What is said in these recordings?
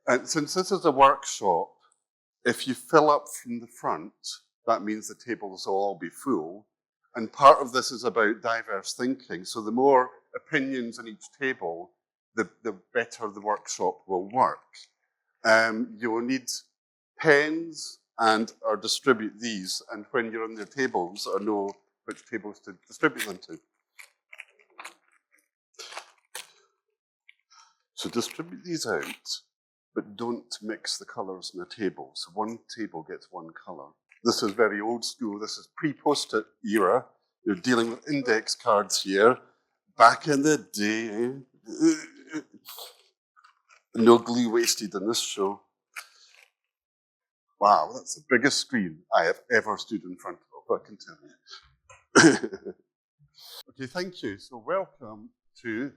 And since this is a workshop, if you fill up from the front, that means the tables will all be full. And part of this is about diverse thinking. So the more opinions on each table, the better the workshop will work. You will need pens or distribute these. And when you're on your tables, or know which tables to distribute them to. So distribute these out, but don't mix the colours in a table. So one table gets one colour. This is very old school. This is pre-Post-it era. You're dealing with index cards here. Back in the day, no glue wasted in this show. Wow, that's the biggest screen I have ever stood in front of, I can tell you. Okay, thank you. So welcome to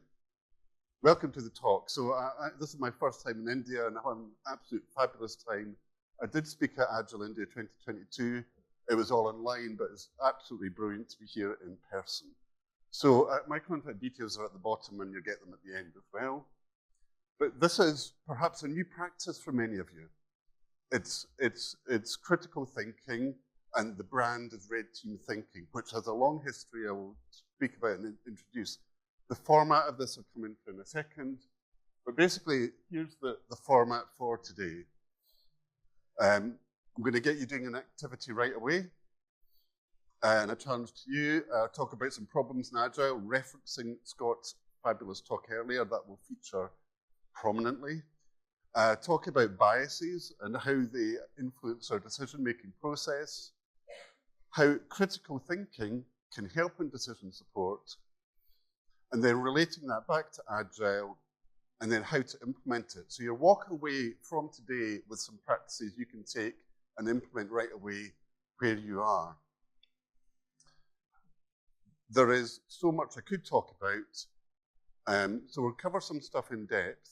the talk. So this is my first time in India, and I had an absolute fabulous time. I did speak at Agile India 2022. It was all online, but it's absolutely brilliant to be here in person. So my contact details are at the bottom, and you'll get them at the end as well. But this is perhaps a new practice for many of you. It's critical thinking, and the brand is Red Team Thinking, which has a long history I will speak about and introduce. The format of this will come into in a second, but basically, here's the format for today. I'm going to get you doing an activity right away, and a challenge to you, talk about some problems in Agile, referencing Scott's fabulous talk earlier that will feature prominently. Talk about biases and how they influence our decision-making process, how critical thinking can help in decision support, and then relating that back to Agile, and then how to implement it. So you walk away from today with some practices you can take and implement right away where you are. There is so much I could talk about, so we'll cover some stuff in depth,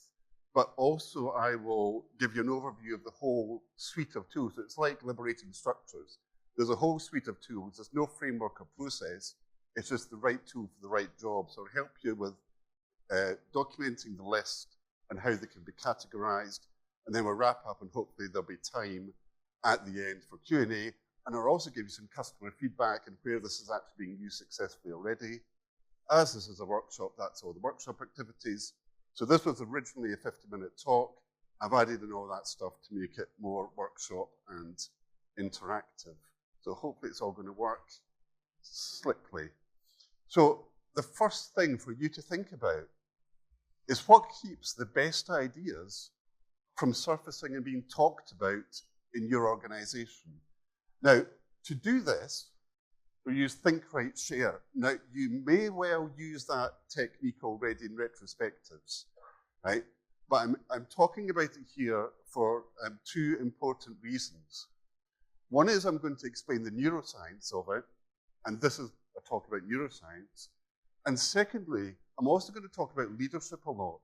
but also I will give you an overview of the whole suite of tools. It's like liberating structures. There's a whole suite of tools. There's no framework or process. It's just the right tool for the right job. So it'll help you with documenting the list and how they can be categorized. And then we'll wrap up, and hopefully there'll be time at the end for Q&A. And I'll also give you some customer feedback and where this is actually being used successfully already. As this is a workshop, that's all the workshop activities. So this was originally a 50-minute talk. I've added in all that stuff to make it more workshop and interactive. So hopefully it's all going to work slickly. So the first thing for you to think about is what keeps the best ideas from surfacing and being talked about in your organization. Now, to do this, we use Think, Write, Share. Now, you may well use that technique already in retrospectives, right? But I'm talking about it here for two important reasons. One is I'm going to explain the neuroscience of it, and this is a talk about neuroscience. And secondly, I'm also going to talk about leadership a lot.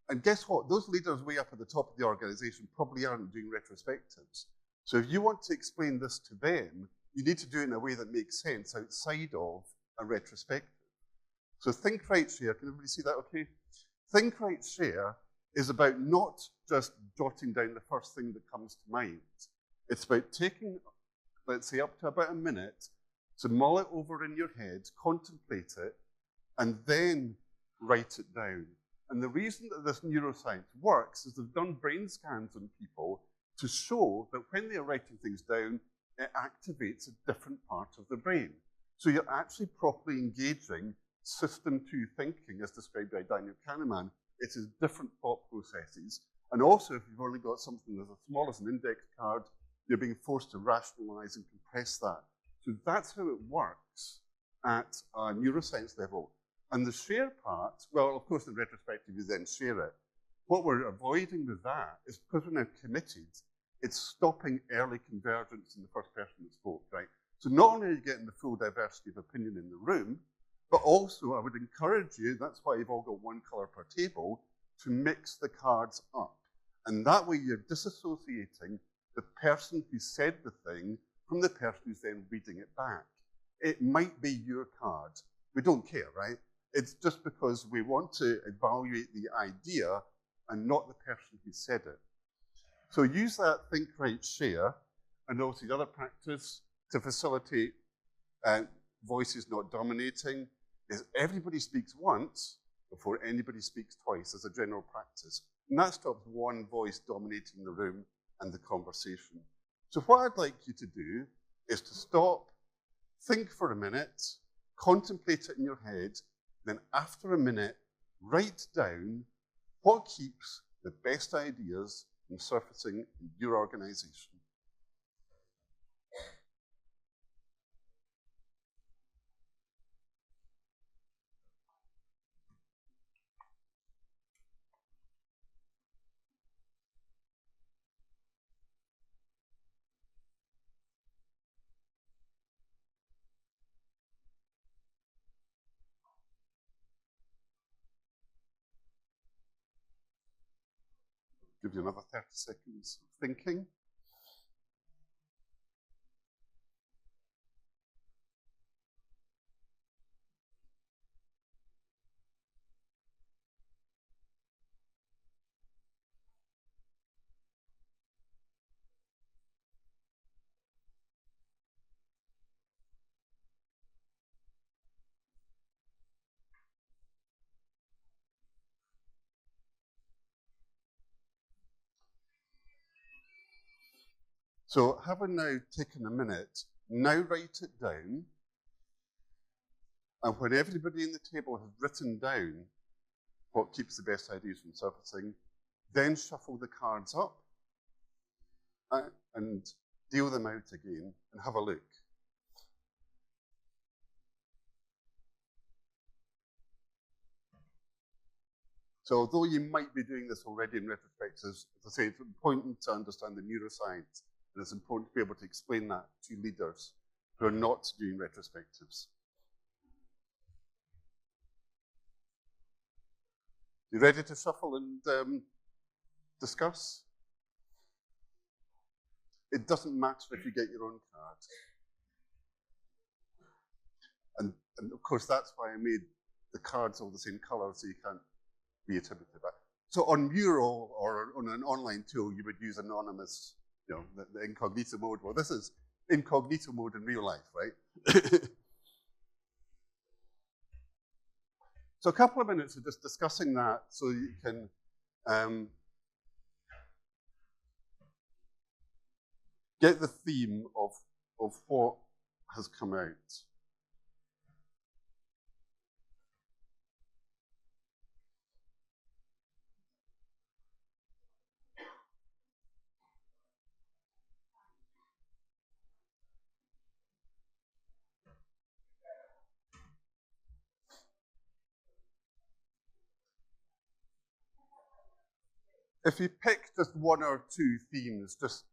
And guess what? Those leaders way up at the top of the organization probably aren't doing retrospectives. So if you want to explain this to them, you need to do it in a way that makes sense outside of a retrospective. So Think, Write, Share. Can everybody see that okay? Think, Write, Share is about not just jotting down the first thing that comes to mind. It's about taking, let's say, up to about a minute to mull it over in your head, contemplate it, and then write it down. And the reason that this neuroscience works is they've done brain scans on people to show that when they're writing things down, it activates a different part of the brain. So you're actually properly engaging system 2 thinking, as described by Daniel Kahneman. It is different thought processes. And also, if you've only got something as small as an index card, you're being forced to rationalize and compress that. So that's how it works at a neuroscience level. And the share part, well, of course, in retrospective, you then share it. What we're avoiding with that is because we're now committed, it's stopping early convergence in the first person that spoke, right? So not only are you getting the full diversity of opinion in the room, but also I would encourage you, that's why you've all got one color per table, to mix the cards up. And that way you're disassociating the person who said the thing from the person who's then reading it back. It might be your card. We don't care, right? It's just because we want to evaluate the idea and not the person who said it. So use that think, write, share, and also the other practice to facilitate voices not dominating is everybody speaks once before anybody speaks twice as a general practice. And that stops one voice dominating the room and the conversation. So what I'd like you to do is to stop, think for a minute, contemplate it in your head, then after a minute, write down what keeps the best ideas from surfacing in your organization. Give you another 30 seconds of thinking. So having now taken a minute, now write it down. And when everybody in the table has written down what keeps the best ideas from surfacing, then shuffle the cards up and deal them out again and have a look. So although you might be doing this already in retrospectives, as I say, it's important to understand the neuroscience, and it's important to be able to explain that to leaders who are not doing retrospectives. You ready to shuffle and discuss? It doesn't matter if you get your own card. And of course, that's why I made the cards all the same color, so you can't be attributed back. So on Mural or on an online tool, you would use anonymous, you know, the incognito mode. Well, this is incognito mode in real life, right? So a couple of minutes of just discussing that so you can get the theme of what has come out. If you pick just one or two themes, just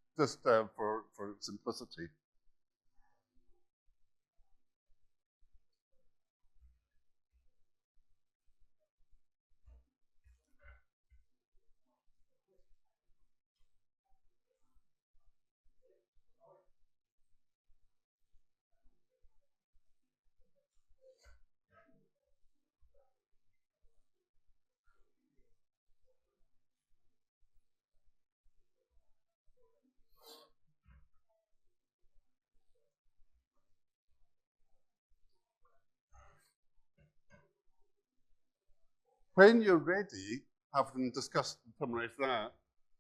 for simplicity. When you're ready, having discussed and summarized that,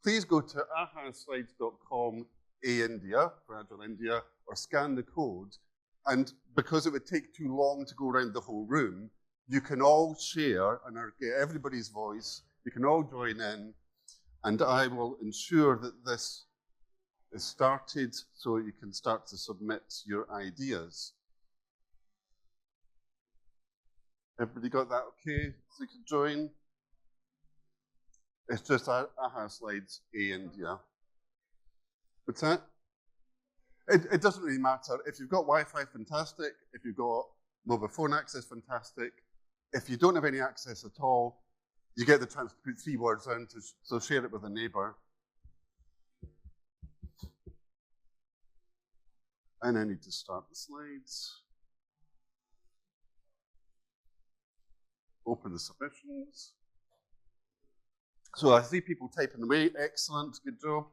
please go to ahaslides.com India, for Agile India, or scan the code. And because it would take too long to go around the whole room, you can all share and get everybody's voice. You can all join in, and I will ensure that this is started so you can start to submit your ideas. Everybody got that okay? So you can join. It's just AHA Slides India. What's that? It doesn't really matter. If you've got Wi-Fi, fantastic. If you've got mobile phone access, fantastic. If you don't have any access at all, you get the chance to put 3 words in, so share it with a neighbor. And I need to start the slides. Open the submissions. So I see people typing away. Excellent, good job.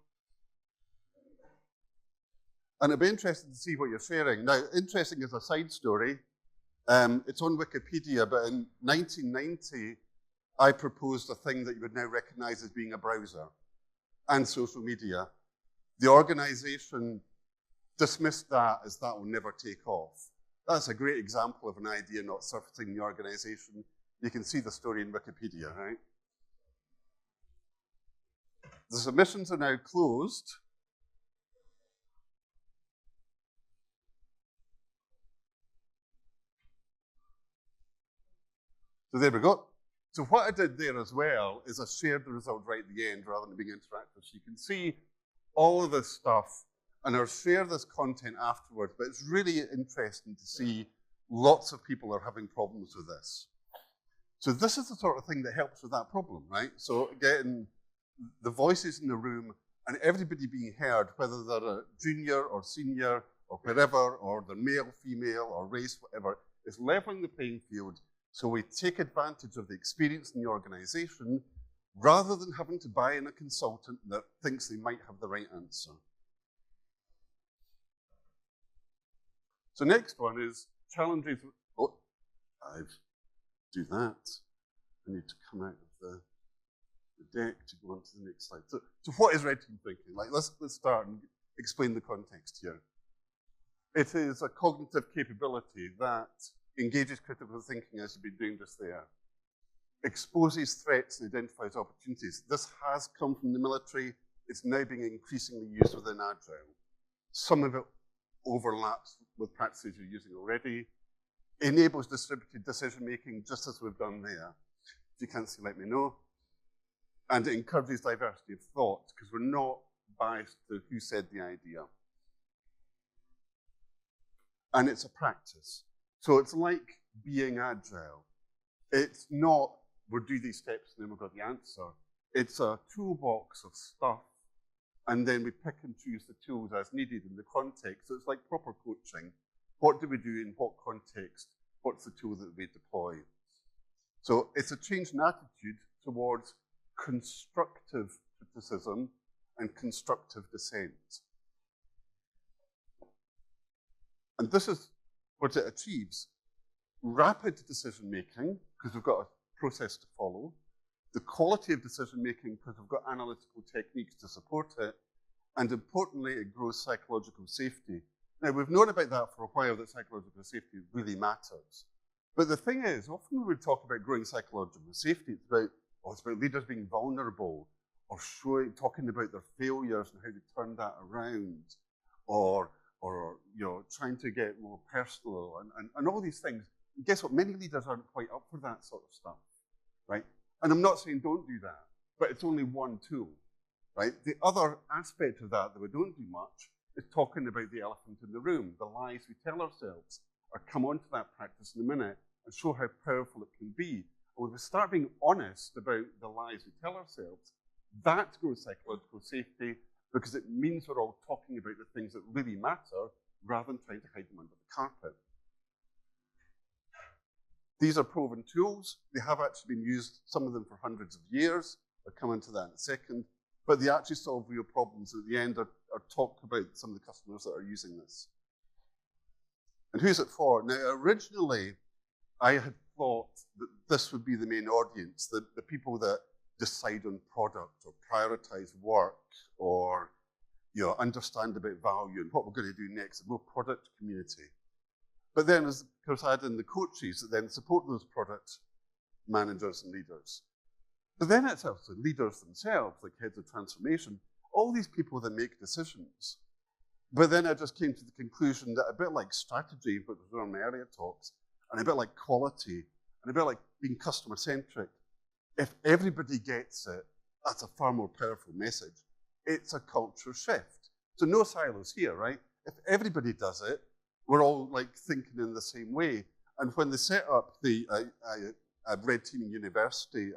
And it'd be interesting to see what you're sharing. Now, interesting as a side story, it's on Wikipedia, but in 1990, I proposed a thing that you would now recognize as being a browser and social media. The organization dismissed that as that will never take off. That's a great example of an idea not surfacing in the organization. You can see the story in Wikipedia, right? The submissions are now closed. So there we go. So what I did there as well is I shared the result right at the end rather than being interactive. So you can see all of this stuff, and I'll share this content afterwards, but it's really interesting to see lots of people are having problems with this. So this is the sort of thing that helps with that problem, right? So getting the voices in the room and everybody being heard, whether they're a junior or senior or wherever, or they're male, female, or race, whatever, is leveling the playing field. So we take advantage of the experience in the organization rather than having to buy in a consultant that thinks they might have the right answer. So next one is challenges. Oh, I do that. I need to come out of the deck to go on to the next slide. So what is red team thinking? Like, let's start and explain the context here. It is a cognitive capability that engages critical thinking, as you've been doing just there, exposes threats and identifies opportunities. This has come from the military. It's now being increasingly used within Agile. Some of it overlaps with practices you're using already. Enables distributed decision-making, just as we've done there. If you can't see, let me know. And it encourages diversity of thought, because we're not biased to who said the idea. And it's a practice. So it's like being Agile. It's not, we'll do these steps and then we've got the answer. It's a toolbox of stuff, and then we pick and choose the tools as needed in the context. So it's like proper coaching. What do we do in what context? What's the tool that we deploy? So it's a change in attitude towards constructive criticism and constructive dissent. And this is what it achieves. Rapid decision-making, because we've got a process to follow. The quality of decision-making, because we've got analytical techniques to support it. And importantly, it grows psychological safety. Now, we've known about that for a while, that psychological safety really matters. But the thing is, often when we talk about growing psychological safety, it's about leaders being vulnerable, or talking about their failures and how they turned that around, or trying to get more personal, and all these things. And guess what? Many leaders aren't quite up for that sort of stuff, right? And I'm not saying don't do that, but it's only one tool, right? The other aspect of that we don't do much is talking about the elephant in the room, the lies we tell ourselves. I'll come on to that practice in a minute and show how powerful it can be. And when we start being honest about the lies we tell ourselves, that grows psychological safety, because it means we're all talking about the things that really matter rather than trying to hide them under the carpet. These are proven tools. They have actually been used, some of them for hundreds of years. I'll come into that in a second. But they actually solve real problems. At the end, I'll talk about some of the customers that are using this. And who's it for? Now, originally, I had thought that this would be the main audience, the people that decide on product or prioritize work or understand about value and what we're going to do next, a more product community. But then, of course, I had in the coaches that then support those product managers and leaders. But then it's also leaders themselves, like heads of transformation, all these people that make decisions. But then I just came to the conclusion that a bit like strategy, but was one of my earlier talks, and a bit like quality, and a bit like being customer-centric, if everybody gets it, that's a far more powerful message. It's a culture shift. So no silos here, right? If everybody does it, we're all like thinking in the same way. And when they set up the Red Teaming University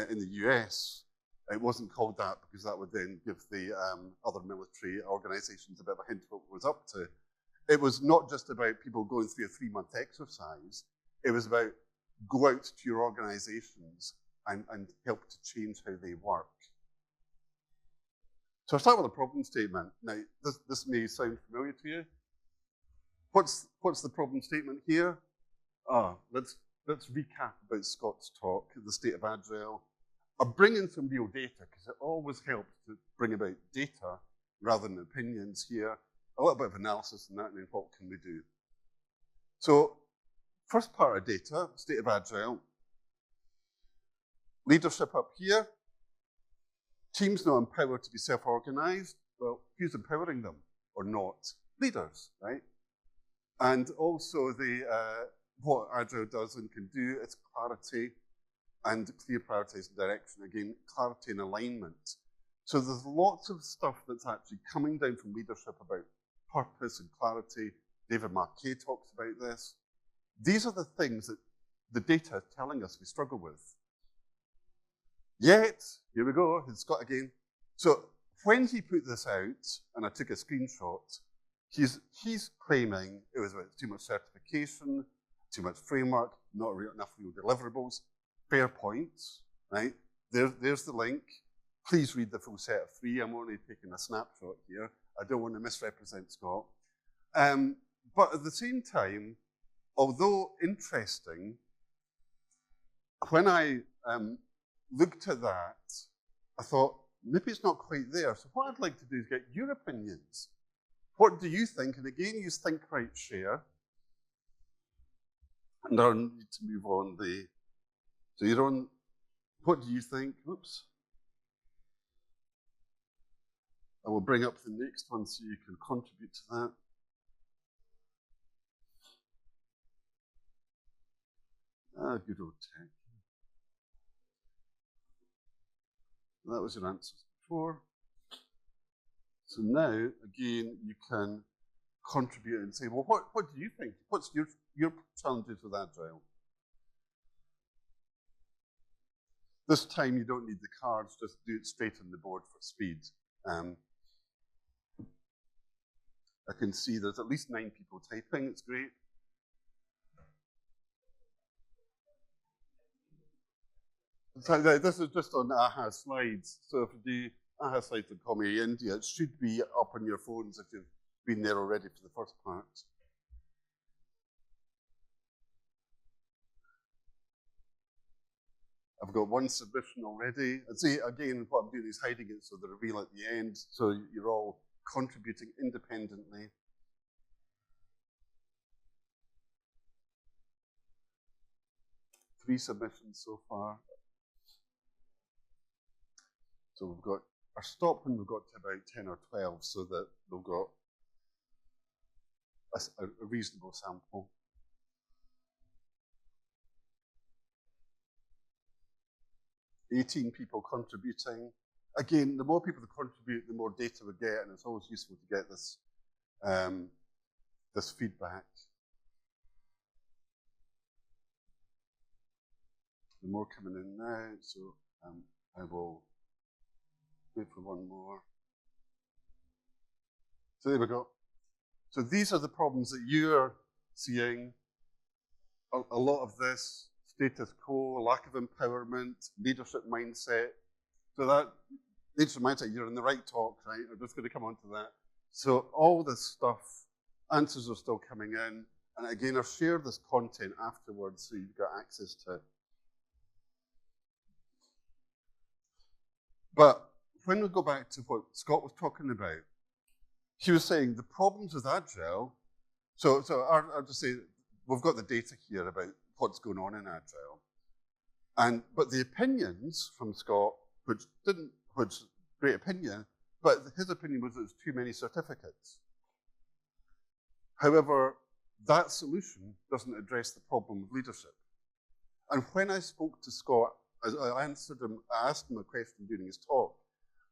in the US, it wasn't called that because that would then give the other military organizations a bit of a hint of what it was up to. It was not just about people going through a 3-month exercise. It was about go out to your organizations and help to change how they work. So I'll start with a problem statement. Now, this may sound familiar to you. What's the problem statement here? Let's recap about Scott's talk, the state of Agile. I'm bringing some real data, because it always helps to bring about data rather than opinions here. A little bit of analysis on that, and then what can we do? So, first part of data, state of Agile. Leadership up here. Teams not empowered to be self-organized. Well, who's empowering them or not? Leaders, right? And also what Agile does and can do is clarity and clear priorities and direction. Again, clarity and alignment. So there's lots of stuff that's actually coming down from leadership about purpose and clarity. David Marquet talks about this. These are the things that the data is telling us we struggle with. Yet, here we go, it's Scott again. So when he put this out, and I took a screenshot, he's claiming it was about too much certification, too much framework, not enough real deliverables. Fair points, right? There's the link. Please read the full set of 3. I'm only taking a snapshot here. I don't want to misrepresent Scott. But at the same time, although interesting, when I looked at that, I thought, maybe it's not quite there. So what I'd like to do is get your opinions. What do you think? And again, use think, write, share. And I need to move on so you're on, what do you think? Oops. I will bring up the next one so you can contribute to that. Good old tech. That was your answers before. So now, again, you can contribute and say, well, what do you think? What's your challenges with Agile? This time you don't need the cards, just do it straight on the board for speed. I can see there's at least 9 people typing, it's great. So this is just on AHA slides. So if you do AHA slides on Commie India, it should be up on your phones if you've been there already for the first part. I've got 1 submission already. And see, again, what I'm doing is hiding it so the reveal at the end, so you're all contributing independently. Three submissions so far. So we've got our stop when we've got to about 10 or 12 so that we've got a reasonable sample. $18 people contributing. Again, the more people that contribute, the more data we get, and it's always useful to get this, this feedback. The more coming in now, so I will wait for one more. So there we go. So these are the problems that you're seeing. A lot of this, status quo, lack of empowerment, leadership mindset. So that leadership mindset, you're in the right talk, right? I'm just going to come on to that. So all this stuff, answers are still coming in. And again, I'll share this content afterwards so you've got access to it. But when we go back to what Scott was talking about, he was saying the problems with Agile, so I'll just say, we've got the data here about what's going on in Agile. But the opinions from Scott, which great opinion, but his opinion was that there's too many certificates. However, that solution doesn't address the problem of leadership. And when I spoke to Scott, I asked him a question during his talk,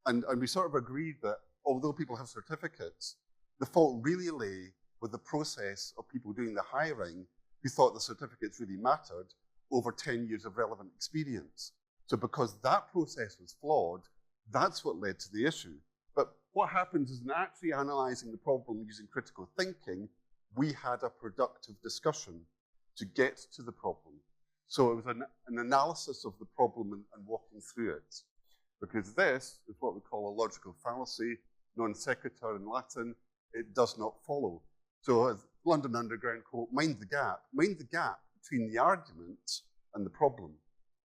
and we sort of agreed that although people have certificates, the fault really lay with the process of people doing the hiring who thought the certificates really mattered over 10 years of relevant experience. So because that process was flawed, that's what led to the issue. But what happens is in actually analyzing the problem using critical thinking, we had a productive discussion to get to the problem. So it was an analysis of the problem and walking through it. because this is what we call a logical fallacy, non sequitur in Latin. It does not follow. So as London Underground quote, mind the gap between the argument and the problem,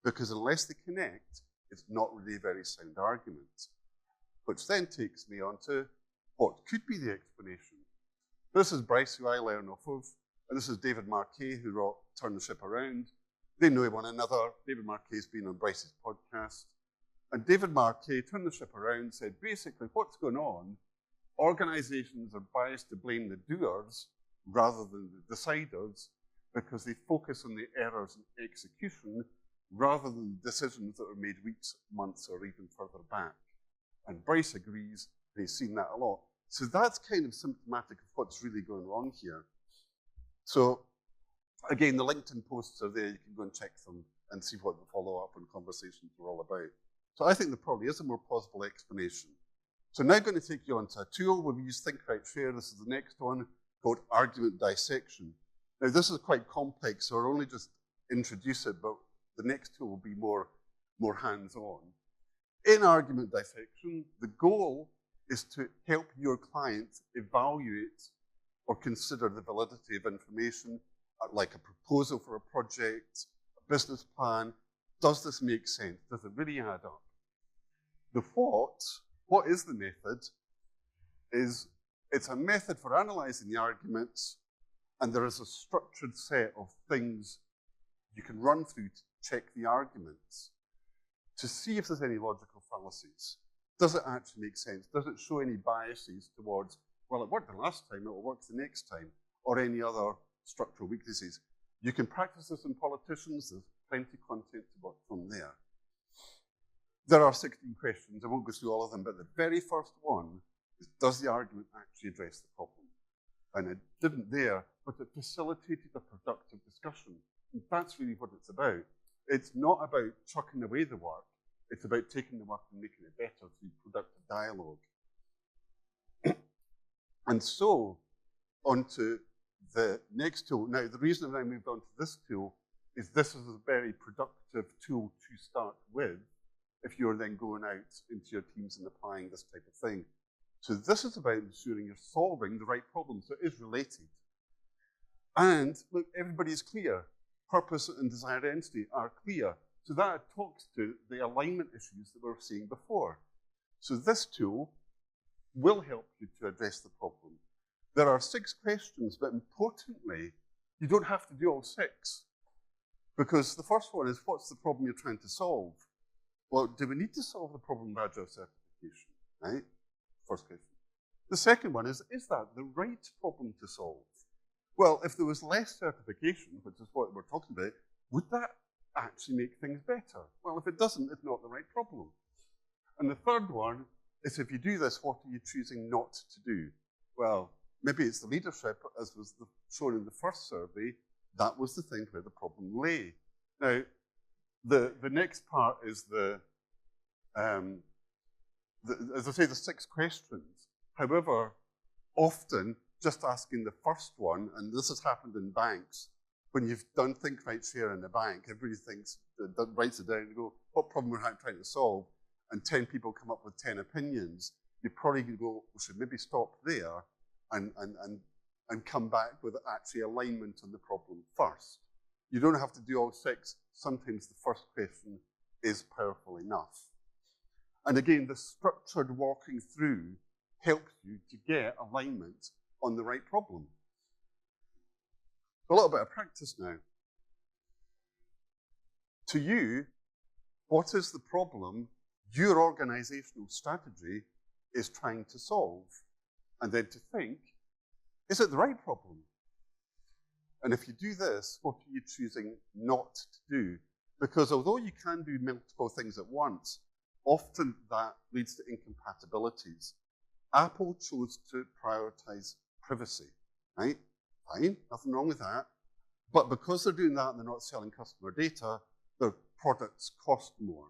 because unless they connect, it's not really a very sound argument. Which then takes me on to what could be the explanation. This is Bryce, who I learn off of, and this is David Marquet, who wrote Turn the Ship Around. They know one another. David Marquet's been on Bryce's podcast. And David Marquet, Turn the Ship Around, said basically what's going on, organizations are biased to blame the doers rather than the deciders because they focus on the errors in execution rather than decisions that were made weeks, months, or even further back. And Bryce agrees, they've seen that a lot. So that's kind of symptomatic of what's really going wrong here. So again, the LinkedIn posts are there. You can go and check them and see what the follow-up and conversations are all about. So I think there probably is a more plausible explanation. So now I'm going to take you onto a tool where we use Think, Write, Share. This is the next one called argument dissection. Now this is quite complex, so I'll only just introduce it, but the next tool will be more hands-on. In argument dissection, the goal is to help your client evaluate or consider the validity of information, like a proposal for a project, a business plan. Does this make sense? Does it really add up? The what is the method, it's a method for analyzing the arguments, and there is a structured set of things you can run through to check the arguments to see if there's any logical fallacies. Does it actually make sense? Does it show any biases towards, well, it worked the last time, it will work the next time, or any other structural weaknesses? You can practice this in politicians. There's plenty of content to work from there. There are 16 questions. I won't go through all of them, but the very first one is, does the argument actually address the problem? And it didn't there, but it facilitated a productive discussion. And that's really what it's about. It's not about chucking away the work. It's about taking the work and making it better through productive dialogue. And so, onto the next tool. Now, the reason I moved on to this tool is this is a very productive tool to start with if you're then going out into your teams and applying this type of thing. So this is about ensuring you're solving the right problem. So it is related. And look, everybody's clear. Purpose and desired entity are clear. So that talks to the alignment issues that we were seeing before. So this tool will help you to address the problem. There are 6 questions, but importantly, you don't have to do all 6. Because the first one is, what's the problem you're trying to solve? Well, do we need to solve the problem of Agile certification, right? First question. The second one is that the right problem to solve? Well, if there was less certification, which is what we're talking about, would that actually make things better? Well, if it doesn't, it's not the right problem. And the third one is, if you do this, what are you choosing not to do? Well, maybe it's the leadership, as was shown in the first survey. That was the thing where the problem lay. Now, the next part is as I say, the 6 questions. However, often just asking the first one, and this has happened in banks, when you've done Think, Write, Share in a bank, everybody writes it down and go, what problem we're trying to solve? And 10 people come up with 10 opinions. You probably could go, we should maybe stop there and come back with actually alignment on the problem first. You don't have to do all 6. Sometimes the first question is powerful enough. And again, the structured walking through helps you to get alignment on the right problem. A little bit of practice now. To you, what is the problem your organizational strategy is trying to solve? And then to think, is it the right problem? And if you do this, what are you choosing not to do? Because although you can do multiple things at once, often that leads to incompatibilities. Apple chose to prioritize privacy, right? Fine, nothing wrong with that. But because they're doing that and they're not selling customer data, their products cost more.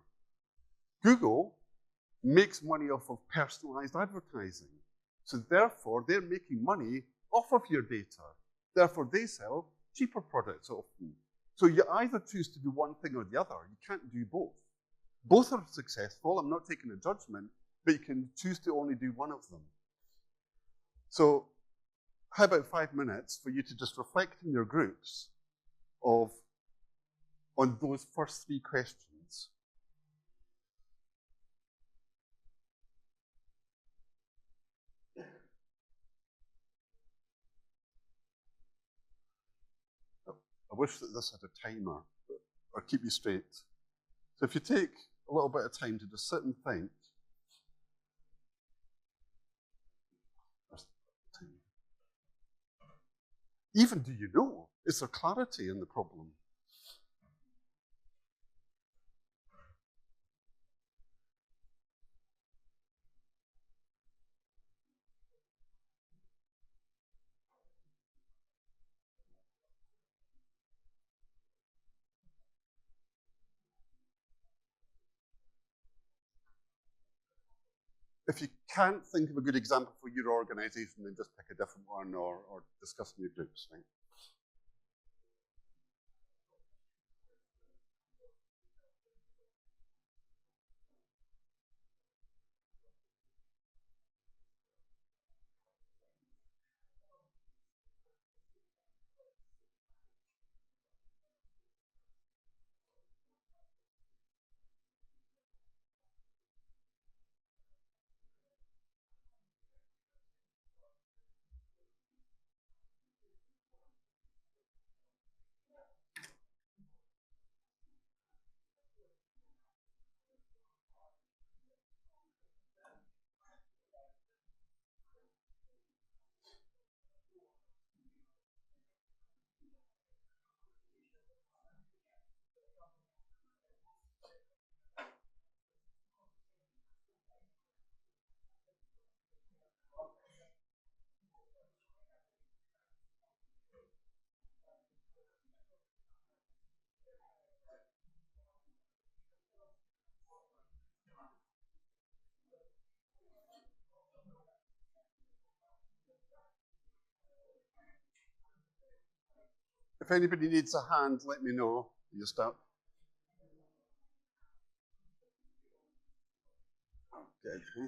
Google makes money off of personalized advertising. So therefore, they're making money off of your data. Therefore, they sell cheaper products often. So you either choose to do one thing or the other. You can't do both. Both are successful. I'm not taking a judgment, but you can choose to only do one of them. So how about 5 minutes for you to just reflect in your groups on those first 3 questions? I wish that this had a timer, or keep you straight. So if you take a little bit of time to just sit and think, even do you know? Is there clarity in the problem? If you can't think of a good example for your organization, then just pick a different one or discuss in your groups, right? If anybody needs a hand, let me know. You start. Okay.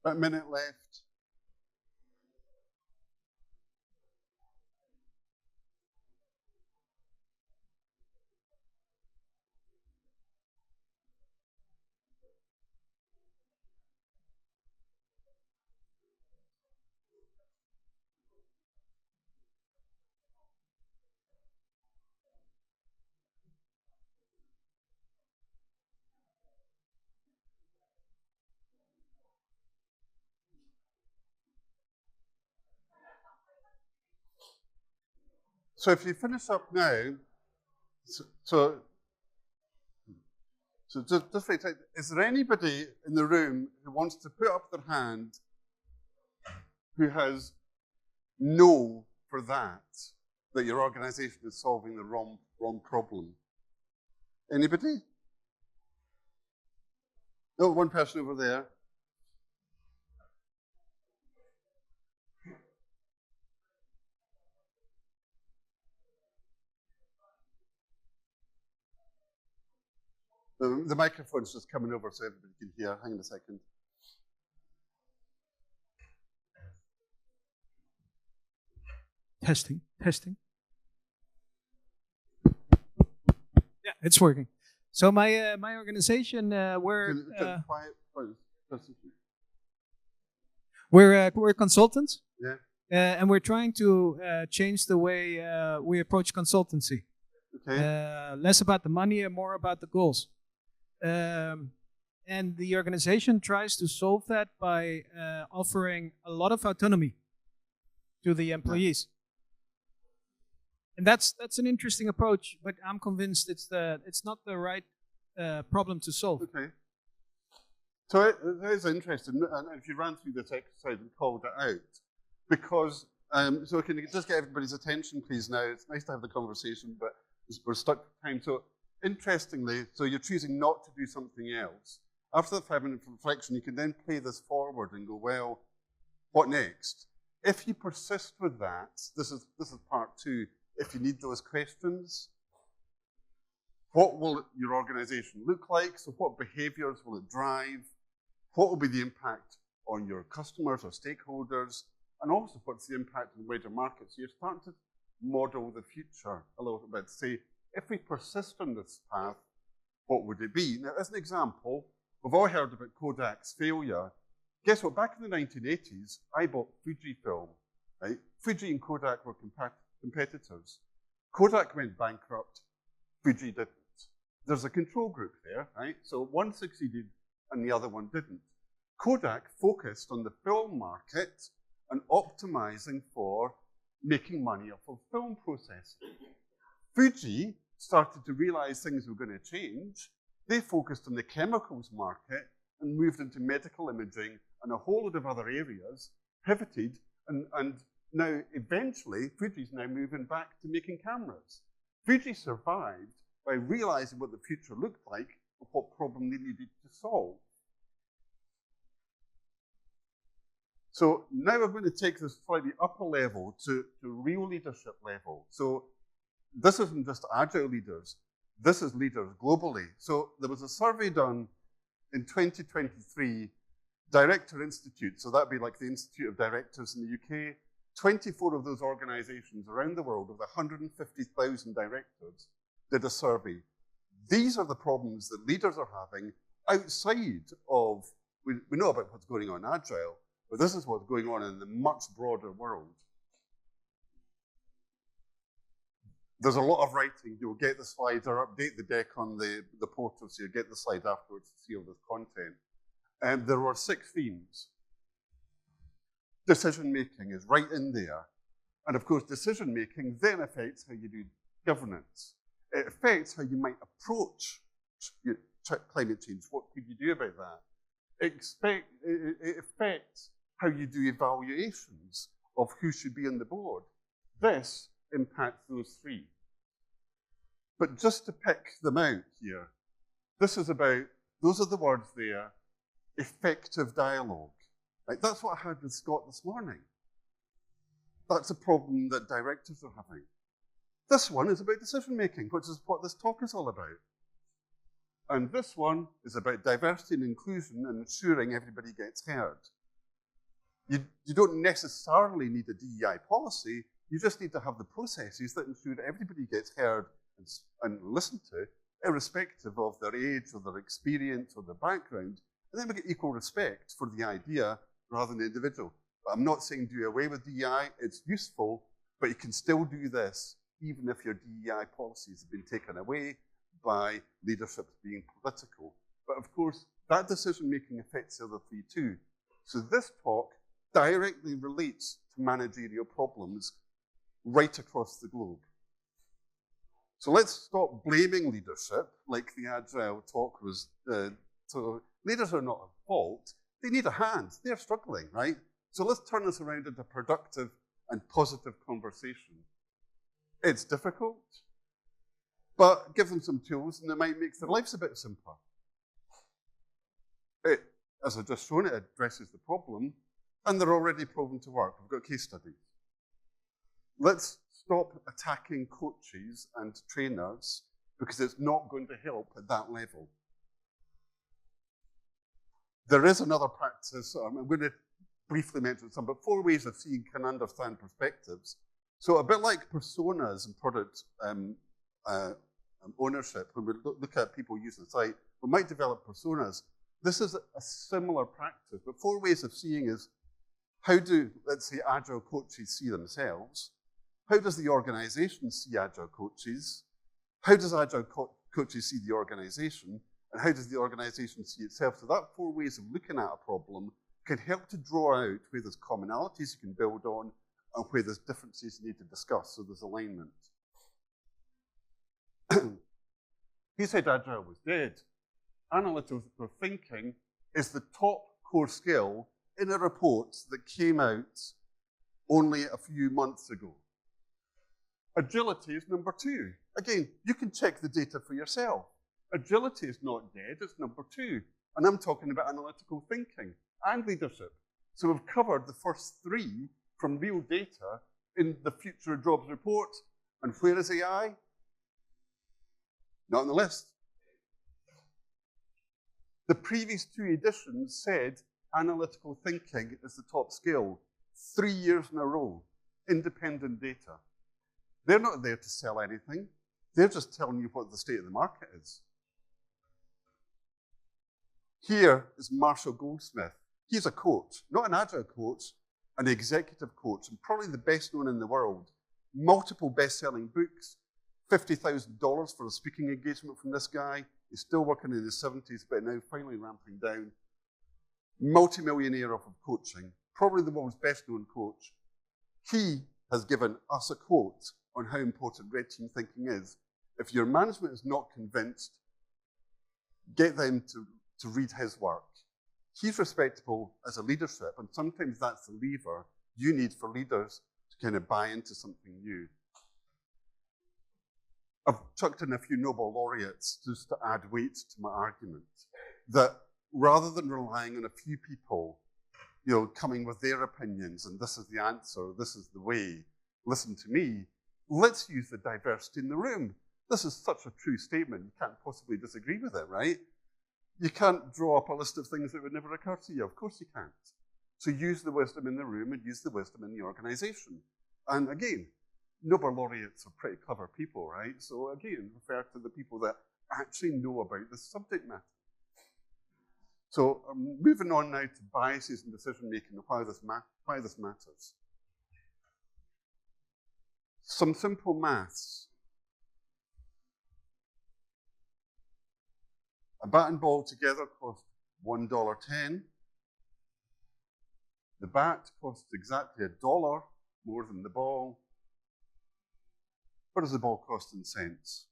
About a minute left. So if you finish up now, so just wait, is there anybody in the room who wants to put up their hand who has no for that your organization is solving the wrong problem? Anybody? No, one person over there. The microphone's just coming over so everybody can hear. Hang on a second. Testing. Yeah, it's working. So my organization, we're consultants. Yeah. And we're trying to change the way we approach consultancy. Okay. Less about the money and more about the goals. And the organization tries to solve that by offering a lot of autonomy to the employees. And that's an interesting approach, but I'm convinced it's not the right problem to solve. Okay. So it is interesting, and if you ran through this exercise and called it out, because, so can you just get everybody's attention, please, now? It's nice to have the conversation, but we're stuck for time. So interestingly, so you're choosing not to do something else. After the 5-minute reflection, you can then play this forward and go, well, what next? If you persist with that, this is part 2, if you need those questions, what will your organization look like? So what behaviors will it drive? What will be the impact on your customers or stakeholders? And also, what's the impact on the wider market? So you're starting to model the future a little bit. Say, if we persist on this path, what would it be? Now, as an example, we've all heard about Kodak's failure. Guess what? Back in the 1980s, I bought Fujifilm, right? Fuji and Kodak were competitors. Kodak went bankrupt, Fuji didn't. There's a control group there, right? So one succeeded and the other one didn't. Kodak focused on the film market and optimizing for making money off of film processing. Fuji started to realize things were going to change. They focused on the chemicals market and moved into medical imaging and a whole lot of other areas, pivoted, and now eventually Fuji's now moving back to making cameras. Fuji survived by realizing what the future looked like and what problem they needed to solve. So now we're going to take this slightly upper level to real leadership level. So this isn't just Agile leaders, this is leaders globally. So there was a survey done in 2023, Director Institute, so that'd be like the Institute of Directors in the UK. 24 of those organizations around the world, of the 150,000 directors, did a survey. These are the problems that leaders are having outside of, we know about what's going on in Agile, but this is what's going on in the much broader world. There's a lot of writing. You'll get the slides or update the deck on the portal, so you'll get the slides afterwards to see all this content. And there were 6 themes. Decision-making is right in there. And of course, decision-making then affects how you do governance. It affects how you might approach climate change. What could you do about that? It affects how you do evaluations of who should be on the board. This impacts those 3. But just to pick them out here, this is about, those are the words there, effective dialogue. Right? That's what I had with Scott this morning. That's a problem that directors are having. This one is about decision-making, which is what this talk is all about. And this one is about diversity and inclusion and ensuring everybody gets heard. You don't necessarily need a DEI policy, you just need to have the processes that ensure that everybody gets heard and listened to, irrespective of their age or their experience or their background. And then we get equal respect for the idea rather than the individual. But I'm not saying do away with DEI, it's useful, but you can still do this even if your DEI policies have been taken away by leadership being political. But of course, that decision-making affects the other 3 too. So this talk directly relates to managerial problems right across the globe. So let's stop blaming leadership like the Agile talk was. So leaders are not at fault. They need a hand. They're struggling, right? So let's turn this around into productive and positive conversation. It's difficult. but give them some tools and it might make their lives a bit simpler. It, as I just shown, it addresses the problem, and they're already proven to work. We've got case studies. Let's stop attacking coaches and trainers because it's not going to help at that level. There is another practice, I'm going to briefly mention some, but 4 ways of seeing can understand perspectives. So a bit like personas and product ownership, when we look at people using the site, we might develop personas. This is a similar practice, but 4 ways of seeing is how do, let's say, Agile coaches see themselves? How does the organization see Agile coaches? How does Agile coaches see the organization? And how does the organization see itself? So that 4 ways of looking at a problem can help to draw out where there's commonalities you can build on and where there's differences you need to discuss, so there's alignment. He said Agile was dead. Analytical thinking is the top core skill in a report that came out only a few months ago. Agility is number 2. Again, you can check the data for yourself. Agility is not dead, it's number 2. And I'm talking about analytical thinking and leadership. So we've covered the first 3 from real data in the Future Jobs report. And where is AI? Not on the list. The previous 2 editions said analytical thinking is the top skill. 3 years in a row, independent data. They're not there to sell anything. They're just telling you what the state of the market is. Here is Marshall Goldsmith. He's a coach, not an Agile coach, an executive coach, and probably the best known in the world. Multiple best-selling books, $50,000 for a speaking engagement from this guy. He's still working in his 70s, but now finally ramping down. Multi-millionaire of coaching, probably the world's best-known coach. He has given us a quote on how important red team thinking is. If your management is not convinced, get them to read his work. He's respectable as a leadership, and sometimes that's the lever you need for leaders to kind of buy into something new. I've chucked in a few Nobel laureates just to add weight to my argument, that rather than relying on a few people, coming with their opinions, and this is the answer, this is the way, listen to me, let's use the diversity in the room. This is such a true statement, you can't possibly disagree with it, right? You can't draw up a list of things that would never occur to you. Of course you can't. So use the wisdom in the room and use the wisdom in the organization. And again, Nobel laureates are pretty clever people, right? So again, refer to the people that actually know about the subject matter. So moving on now to biases in decision-making and why this matters. Some simple maths. A bat and ball together cost $1.10. The bat costs exactly $1 more than the ball. What does the ball cost in cents?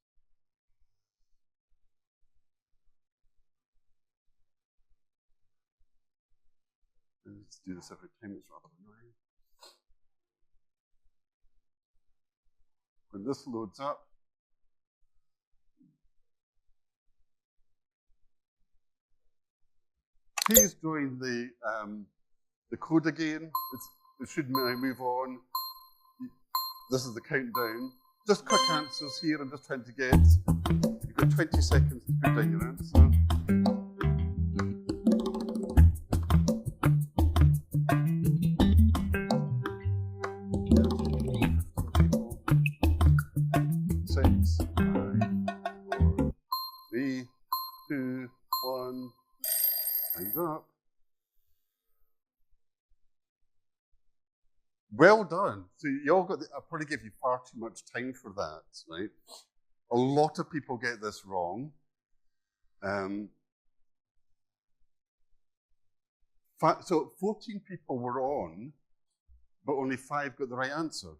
Let's do this every time, it's rather annoying. When this loads up, please join the code again. It should now move on. This is the countdown. Just quick answers here. I'm just trying to get. You've got 20 seconds to put down your answer. Six, 5, 4, 3, 2, 1. Time's up. Well done. So you all got. I probably gave you far too much time for that, right? A lot of people get this wrong. So 14 people were on, but only 5 got the right answer.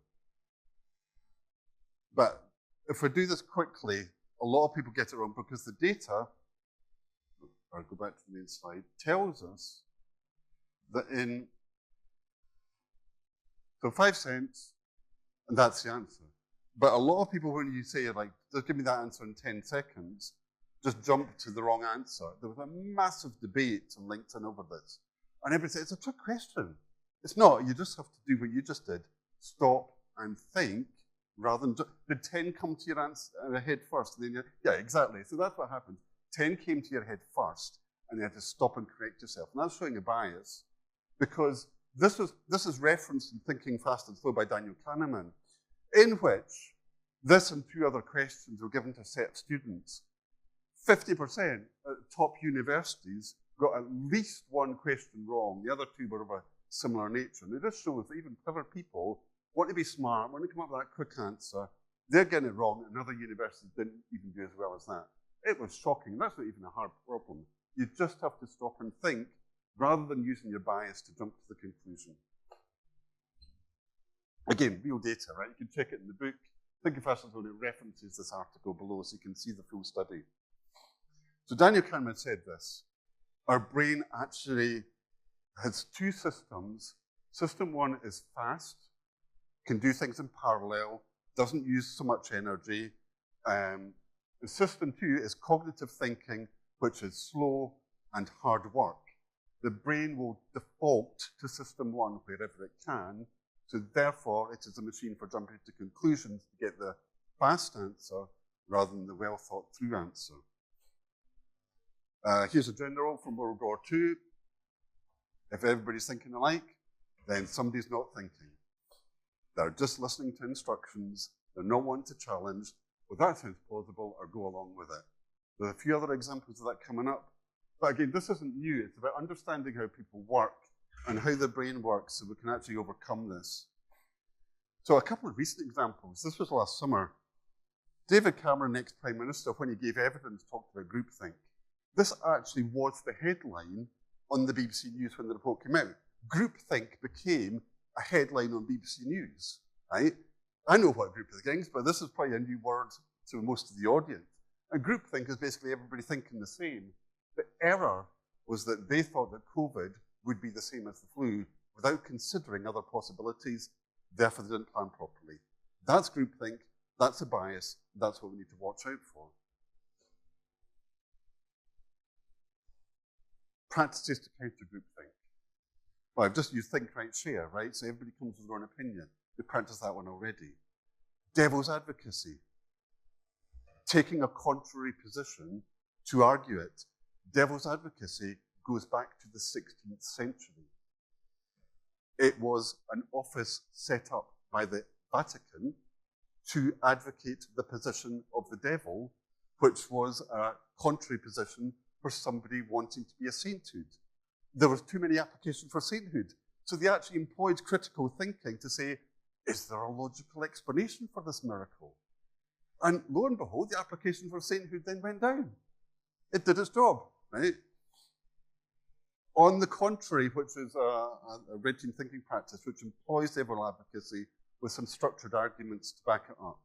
But if we do this quickly, a lot of people get it wrong because the data, or go back to the main slide, tells us that so 5 cents, and that's the answer. But a lot of people, when you say, like, just give me that answer in 10 seconds, just jumped to the wrong answer. There was a massive debate on LinkedIn over this. And everybody said, it's a trick question. It's not. You just have to do what you just did. Stop and think rather than... Did 10 come to your head first? And then yeah, exactly. So that's what happened. 10 came to your head first, and you had to stop and correct yourself. And that's showing a bias, because this is referenced in Thinking Fast and Slow by Daniel Kahneman, in which this and 2 other questions were given to a set of students. 50% at top universities got at least 1 question wrong. The other 2 were of a similar nature. And it just shows that even clever people want to be smart, want to come up with that quick answer. They're getting it wrong, and other universities didn't even do as well as that. It was shocking. That's not even a hard problem. You just have to stop and think rather than using your bias to jump to the conclusion. Again, real data, right? You can check it in the book. Thinking Fast and Slow, it references this article below so you can see the full study. So Daniel Kahneman said this: our brain actually has 2 systems. System 1 is fast, can do things in parallel, doesn't use so much energy. System 2 is cognitive thinking, which is slow and hard work. The brain will default to system 1 wherever it can, so therefore it is a machine for jumping to conclusions to get the fast answer rather than the well thought through answer. Here's a general from World War II. If everybody's thinking alike, then somebody's not thinking. They're just listening to instructions. They're not wanting to challenge. Well, that sounds plausible, or go along with it. There are a few other examples of that coming up. But again, this isn't new. It's about understanding how people work and how the brain works so we can actually overcome this. So a couple of recent examples. This was last summer. David Cameron, ex-Prime Minister, when he gave evidence, talked about groupthink. This actually was the headline on the BBC News when the report came out. Groupthink became a headline on BBC News, right? I know what groupthink is, but this is probably a new word to most of the audience. And groupthink is basically everybody thinking the same. The error was that they thought that COVID would be the same as the flu without considering other possibilities, therefore they didn't plan properly. That's groupthink, that's a bias, that's what we need to watch out for. Practices to counter groupthink. Well, I've just used think, right, share, right? So everybody comes with their own opinion. We practice that one already. Devil's advocacy. Taking a contrary position to argue it. Devil's advocacy goes back to the 16th century. It was an office set up by the Vatican to advocate the position of the devil, which was a contrary position for somebody wanting to be a sainthood. There was too many applications for sainthood. So they actually employed critical thinking to say, is there a logical explanation for this miracle? And lo and behold, the application for sainthood then went down. It did its job, right? On the contrary, which is a red team thinking practice, which employs devil advocacy with some structured arguments to back it up.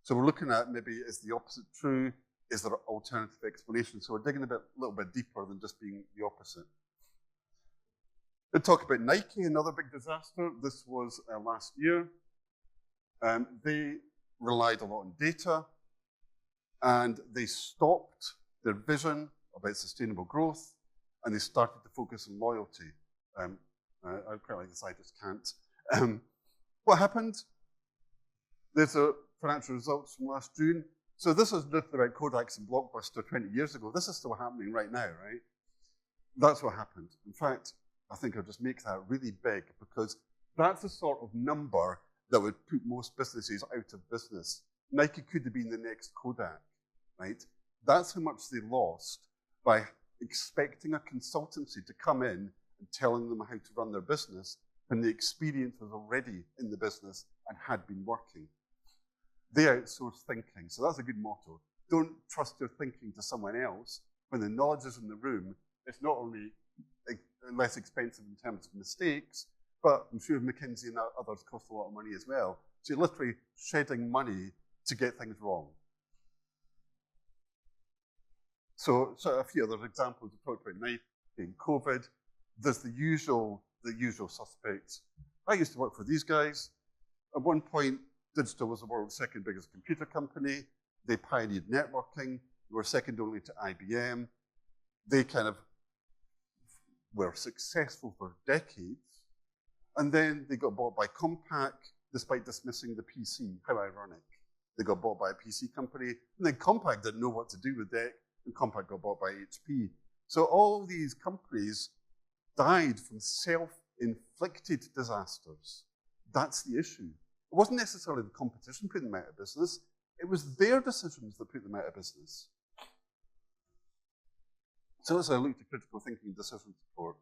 So we're looking at maybe, is the opposite true? Is there alternative explanation? So we're digging a little bit deeper than just being the opposite. We'll talk about Nike, another big disaster. This was last year. They relied a lot on data, and they stopped their vision about sustainable growth, and they started to focus on loyalty. I quite like this, I just can't. What happened? There's a financial results from last June. So this was written about Kodak's and Blockbuster 20 years ago. This is still happening right now, right? That's what happened. In fact, I think I'll just make that really big because that's the sort of number that would put most businesses out of business. Nike could have been the next Kodak, right? That's how much they lost by expecting a consultancy to come in and telling them how to run their business when the experience was already in the business and had been working. They outsource thinking, so that's a good motto. Don't trust your thinking to someone else. When the knowledge is in the room, it's not only less expensive in terms of mistakes, but I'm sure McKinsey and others cost a lot of money as well. So you're literally shedding money to get things wrong. So a few other examples. We talked about Nike and COVID. There's the usual suspects. I used to work for these guys. At one point, Digital was the world's second biggest computer company. They pioneered networking. They were second only to IBM. They kind of were successful for decades. And then they got bought by Compaq, despite dismissing the PC. How ironic. They got bought by a PC company, and then Compaq didn't know what to do with DEC, and Compaq got bought by HP. So all these companies died from self-inflicted disasters. That's the issue. It wasn't necessarily the competition putting them out of business. It was their decisions that put them out of business. So as I looked at critical thinking and decision support.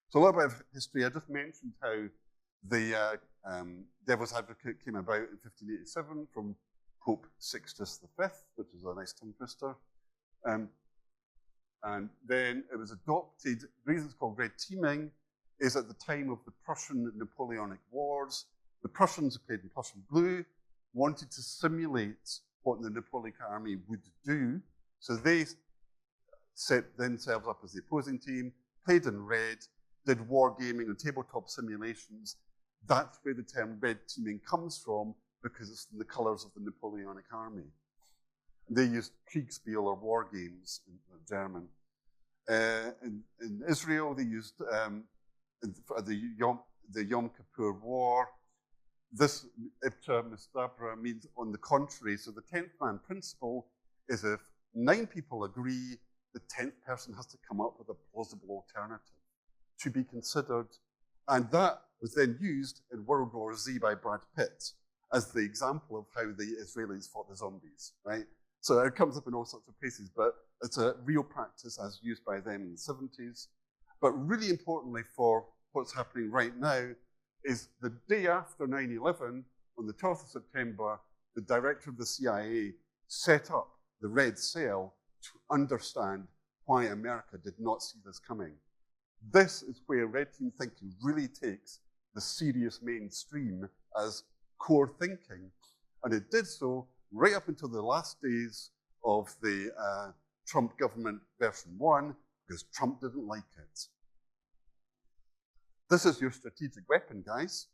So a little bit of history. I just mentioned how the Devil's Advocate came about in 1587 from Pope Sixtus V, which is a nice tongue twister. And then it was adopted. The reason it's called red teaming is at the time of the Prussian Napoleonic Wars, the Prussians who played in Prussian blue wanted to simulate what the Napoleonic army would do. So they set themselves up as the opposing team, played in red, did wargaming and tabletop simulations. That's where the term red teaming comes from, because it's the colors of the Napoleonic army. They used Kriegsspiel or war games in German. In Israel, they used the Yom Kippur War. This Ibta Mistabra means on the contrary. So the 10th man principle is if 9 people agree, the 10th person has to come up with a plausible alternative to be considered. And that was then used in World War Z by Brad Pitt as the example of how the Israelis fought the zombies, right? So it comes up in all sorts of places, but it's a real practice as used by them in the 70s. But really importantly for what's happening right now is the day after 9/11, on the 12th of September, the director of the CIA set up the Red Cell to understand why America did not see this coming. This is where red team thinking really takes the serious mainstream as core thinking. And it did so right up until the last days of the Trump government version 1, because Trump didn't like it. This is your strategic weapon, guys.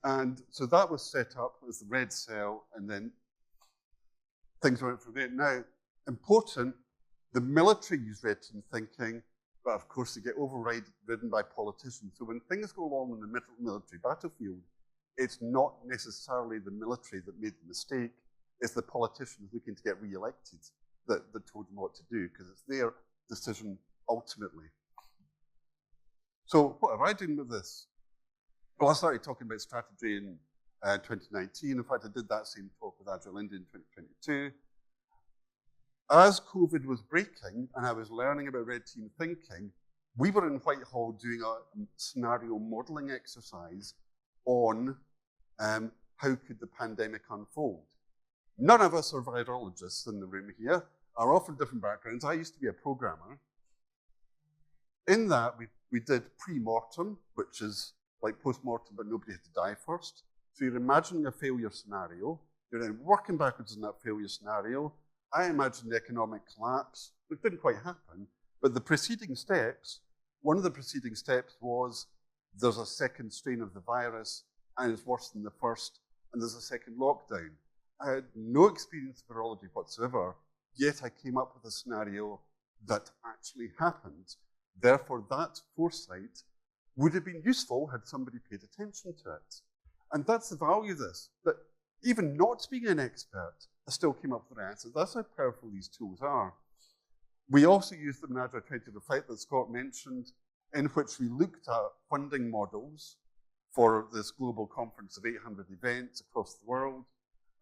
And so that was set up as the red cell, and then things went from there. Now, important, the military use red team thinking, but of course they get overridden by politicians. So when things go along in the military battlefield, it's not necessarily the military that made the mistake, it's the politicians looking to get re-elected that told them what to do, because it's their decision ultimately. So what have I done with this? Well, I started talking about strategy in 2019. In fact, I did that same talk with Agile India in 2022. As COVID was breaking and I was learning about red team thinking, we were in Whitehall doing a scenario modeling exercise on how could the pandemic unfold. None of us are virologists in the room here, are all from different backgrounds. I used to be a programmer. In that, we did pre-mortem, which is like post-mortem, but nobody had to die first. So you're imagining a failure scenario. You're then working backwards in that failure scenario. I imagined economic collapse, which didn't quite happen. But the preceding steps, one of the preceding steps was there's a second strain of the virus, and it's worse than the first, and there's a second lockdown. I had no experience in virology whatsoever, yet I came up with a scenario that actually happened. Therefore, that foresight would have been useful had somebody paid attention to it. And that's the value of this, that even not being an expert, I still came up with an answer. That's how powerful these tools are. We also used them in Agile 20 Reflect that Scott mentioned, in which we looked at funding models for this global conference of 800 events across the world.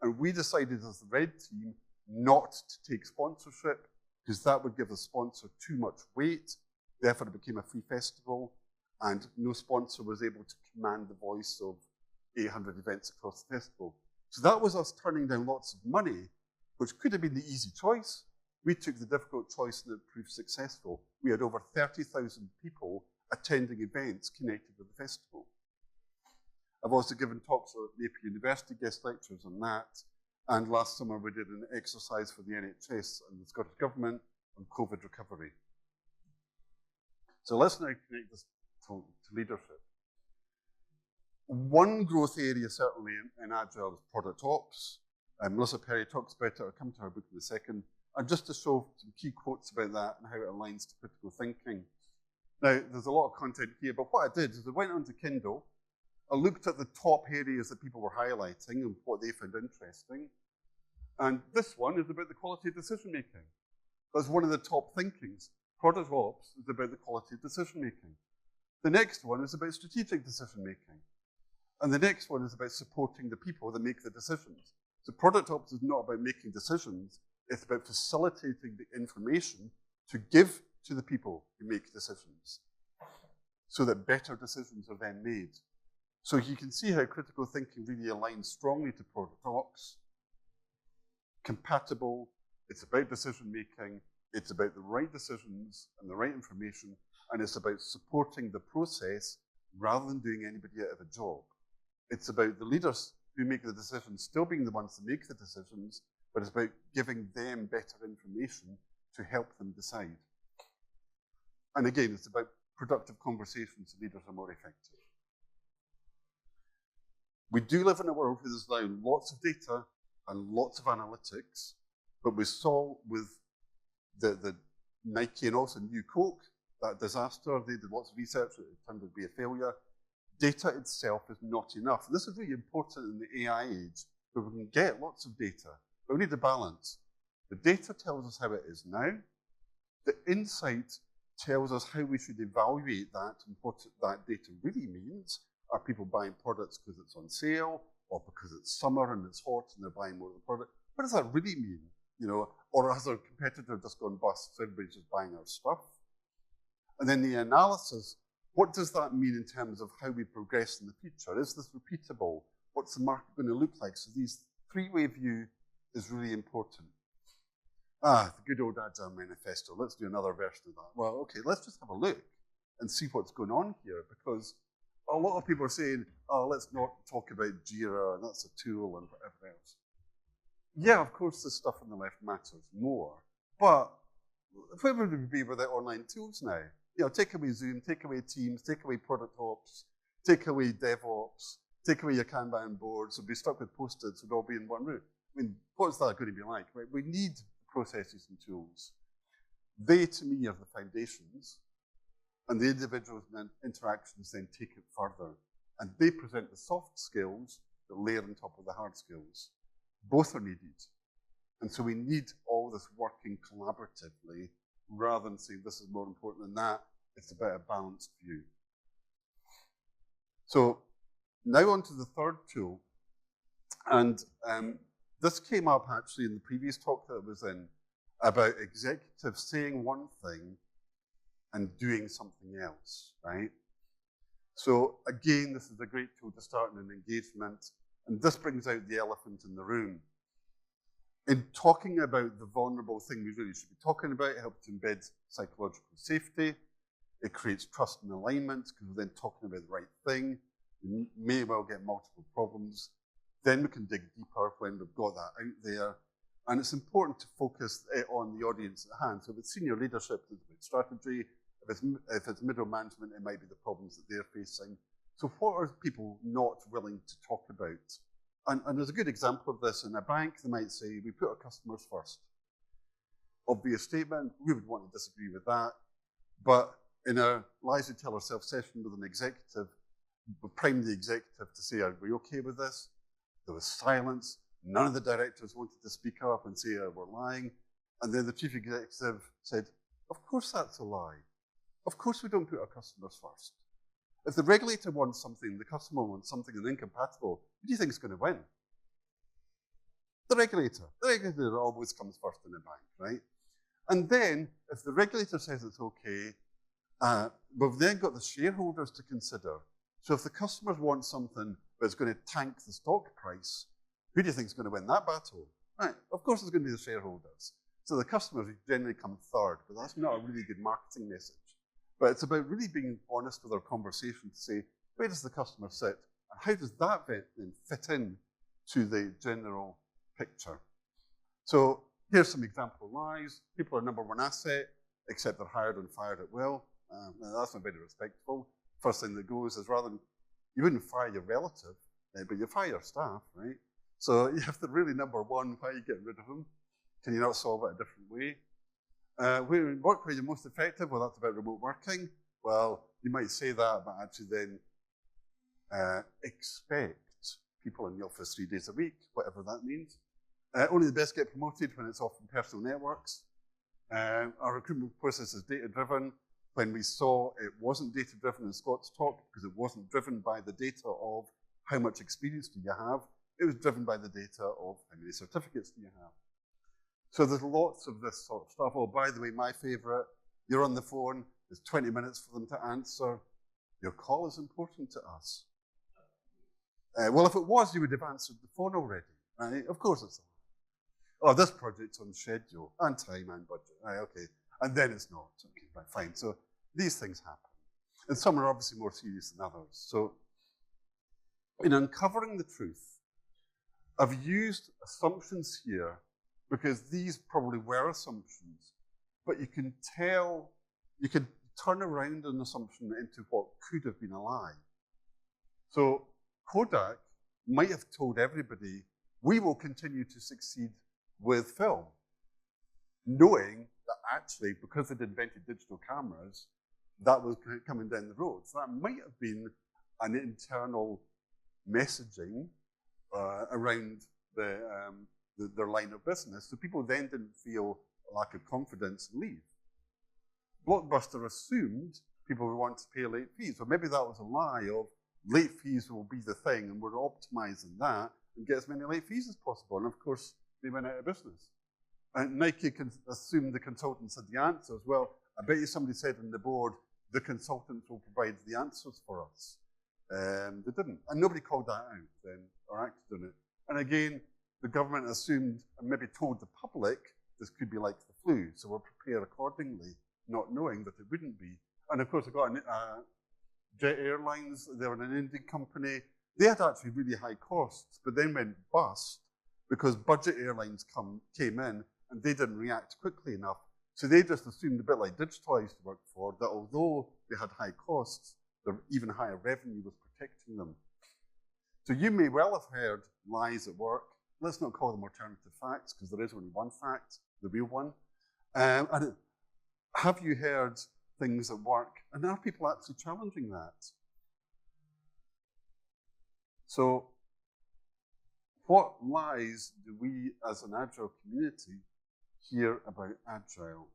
And we decided as the red team not to take sponsorship, because that would give the sponsor too much weight. Therefore, it became a free festival, and no sponsor was able to command the voice of 800 events across the festival. So that was us turning down lots of money, which could have been the easy choice. We took the difficult choice and it proved successful. We had over 30,000 people attending events connected with the festival. I've also given talks at Napier University, guest lectures on that. And last summer we did an exercise for the NHS and the Scottish Government on COVID recovery. So let's now connect this to leadership. One growth area certainly in Agile is product ops. Melissa Perry talks about it. I'll come to her book in a second. And just to show some key quotes about that and how it aligns to critical thinking. Now, there's a lot of content here, but what I did is I went onto Kindle, I looked at the top areas that people were highlighting and what they found interesting. And this one is about the quality of decision making. That's one of the top thinkings. Product ops is about the quality of decision making. The next one is about strategic decision making. And the next one is about supporting the people that make the decisions. So product ops is not about making decisions, it's about facilitating the information to give to the people who make decisions so that better decisions are then made. So you can see how critical thinking really aligns strongly to product ops. Compatible, it's about decision making, it's about the right decisions and the right information, and it's about supporting the process rather than doing anybody out of a job. It's about the leaders who make the decisions still being the ones that make the decisions, but it's about giving them better information to help them decide. And again, it's about productive conversations so leaders are more effective. We do live in a world where there's now lots of data and lots of analytics, but we saw with the Nike and also New Coke, that disaster, they did lots of research, it turned out to be a failure. Data itself is not enough. And this is really important in the AI age, where we can get lots of data, but we need a balance. The data tells us how it is now. The insight tells us how we should evaluate that and what that data really means. Are people buying products because it's on sale, or because it's summer and it's hot and they're buying more of the product? What does that really mean? You know, or has our competitor just gone bust, so everybody's just buying our stuff? And then the analysis, what does that mean in terms of how we progress in the future? Is this repeatable? What's the market going to look like? So these three-way view is really important. The good old Agile manifesto. Let's do another version of that. Well, okay, let's just have a look and see what's going on here, because a lot of people are saying, oh, let's not talk about Jira, and that's a tool and whatever else. Yeah, of course, the stuff on the left matters more, but where would we be without online tools now? You know, take away Zoom, take away Teams, take away product ops, take away DevOps, take away your Kanban boards, we'd be stuck with Post-its, we'd all be in one room. I mean, what's that going to be like? Right? We need processes and tools. They, to me, are the foundations, and the individuals and interactions then take it further. And they present the soft skills that layer on top of the hard skills. Both are needed. And so we need all this working collaboratively rather than saying this is more important than that. It's about a balanced view. So now on to the third tool. And this came up actually in the previous talk that I was in about executives saying one thing and doing something else, right? So again, this is a great tool to start in an engagement, and this brings out the elephant in the room. In talking about the vulnerable thing we really should be talking about, it helps to embed psychological safety. It creates trust and alignment because we're then talking about the right thing. We may well get multiple problems. Then we can dig deeper when we've got that out there. And it's important to focus on the audience at hand. So if it's senior leadership, it's about strategy. If it's middle management, it might be the problems that they're facing. So what are people not willing to talk about? And there's a good example of this in a bank. They might say, we put our customers first. Obvious statement, we would want to disagree with that. But in a Lies Who Tell Ourselves session with an executive, we primed the executive to say, are we okay with this? There was silence. None of the directors wanted to speak up and say, we're lying. And then the chief executive said, of course that's a lie. Of course we don't put our customers first. If the regulator wants something, the customer wants something and incompatible, who do you think is going to win? The regulator. The regulator always comes first in a bank, right? And then, if the regulator says it's okay, we've then got the shareholders to consider. So if the customers want something but it's going to tank the stock price, who do you think is going to win that battle? Right, of course it's going to be the shareholders. So the customers generally come third, but that's not a really good marketing message. But it's about really being honest with our conversation to say, where does the customer sit? And how does that then fit in to the general picture? So here's some example lies. People are number one asset, except they're hired and fired at will. That's not very respectful. First thing that goes is rather than, you wouldn't fire your relative, but you fire your staff, right? So you have to really, number one, why are you getting rid of them? Can you not solve it a different way? Where you're most effective? Well, that's about remote working. Well, you might say that, but actually then expect people in the office 3 days a week, whatever that means. Only the best get promoted when it's off from personal networks. Our recruitment process is data-driven. When we saw it wasn't data-driven in Scott's talk, because it wasn't driven by the data of how much experience do you have, it was driven by the data of how many certificates do you have. So there's lots of this sort of stuff. Oh, by the way, my favorite, you're on the phone, there's 20 minutes for them to answer. Your call is important to us. Well, if it was, you would have answered the phone already, right? Of course it's not. Oh, this project's on schedule, and time, and budget. Right, okay. And then it's not. Okay, right, fine. So these things happen. And some are obviously more serious than others. So in uncovering the truth, I've used assumptions here because these probably were assumptions, but you can tell, you can turn around an assumption into what could have been a lie. So Kodak might have told everybody, we will continue to succeed with film, knowing that actually, because they'd invented digital cameras, that was coming down the road. So that might have been an internal messaging around their line of business. So people then didn't feel a lack of confidence and leave. Blockbuster assumed people would want to pay late fees. So maybe that was a lie of late fees will be the thing, and we're optimizing that and get as many late fees as possible. And of course, they went out of business. And Nike assumed the consultants had the answers. Well, I bet you somebody said on the board, the consultants will provide the answers for us. They didn't. And nobody called that out then, or acted on it. And again, the government assumed and maybe told the public this could be like the flu, so we'll prepare accordingly, not knowing that it wouldn't be. And of course, I got Jet Airlines, they were an Indian company. They had actually really high costs, but then went bust because budget airlines came in and they didn't react quickly enough. So they just assumed, a bit like Digital I used to work for, that although they had high costs, their even higher revenue was protecting them. So you may well have heard lies at work. Let's not call them alternative facts, because there is only one fact, the real one. And have you heard things at work? And are people actually challenging that? So what lies do we as an Agile community hear about Agile?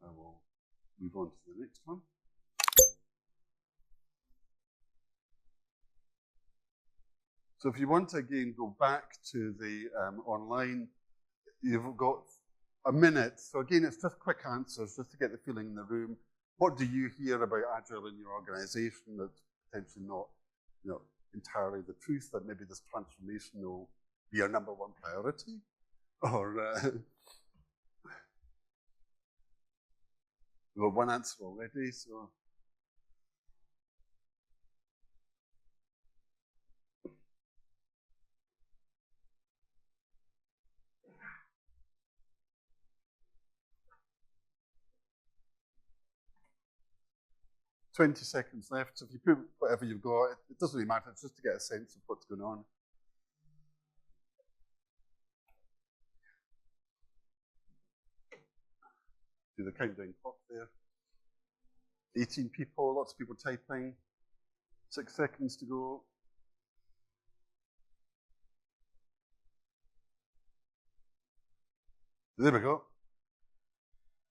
I will move on to the next one. So if you want to again go back to the online, you've got a minute. So again, it's just quick answers, just to get the feeling in the room. What do you hear about Agile in your organization that's potentially not, entirely the truth, that maybe this transformation will be our number one priority? Or we've got one answer already, so. $20 left. So if you put whatever you've got, it doesn't really matter. It's just to get a sense of what's going on. Do the countdown clock there. 18 people, lots of people typing. 6 seconds to go. There we go.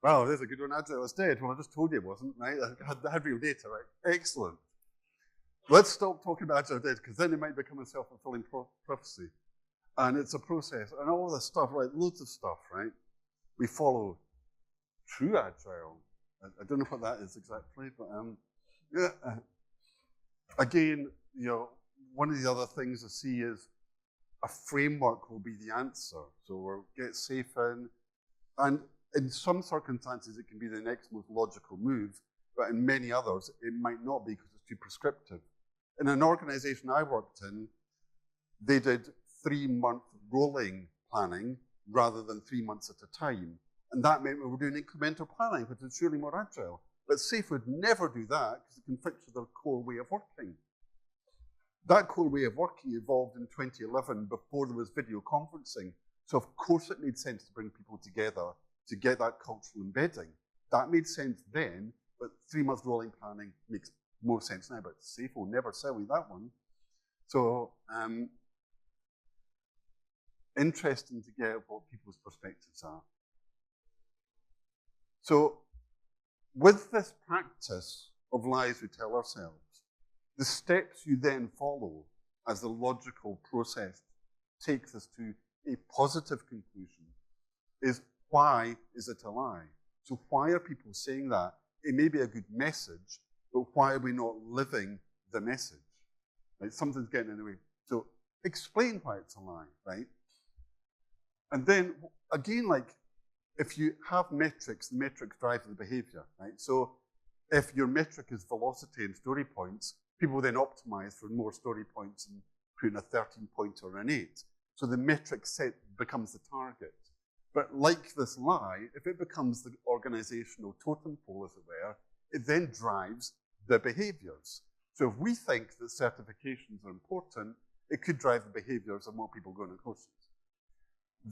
Wow, there's a good one. Agile is dead. Well, I just told you it wasn't, right? I had real data, right? Excellent. Let's stop talking about Agile dead, because then it might become a self-fulfilling prophecy. And it's a process. And all this stuff, right? Loads of stuff, right? We follow true Agile. I don't know what that is exactly, but yeah. Again, one of the other things I see is a framework will be the answer. So we'll get safe in. And in some circumstances, it can be the next most logical move, but in many others, it might not be because it's too prescriptive. In an organization I worked in, they did 3-month rolling planning rather than 3 months at a time. And that meant we were doing incremental planning, which is surely more agile. But SAFe would never do that because it conflicts with their core way of working. That core way of working evolved in 2011 before there was video conferencing. So of course it made sense to bring people together to get that cultural embedding. That made sense then, but 3 months rolling planning makes more sense now, but SAFe will never sell you that one. So interesting to get what people's perspectives are. So with this practice of lies we tell ourselves, the steps you then follow as the logical process takes us to a positive conclusion is, why is it a lie? So why are people saying that? It may be a good message, but why are we not living the message? Right? Something's getting in the way. So explain why it's a lie, right? And then again, like if you have metrics, the metrics drive the behavior, right? So if your metric is velocity and story points, people then optimize for more story points and put in a 13 point or an 8. So the metric set becomes the target. But like this lie, if it becomes the organizational totem pole, as it were, it then drives the behaviors. So if we think that certifications are important, it could drive the behaviors of more people going on courses.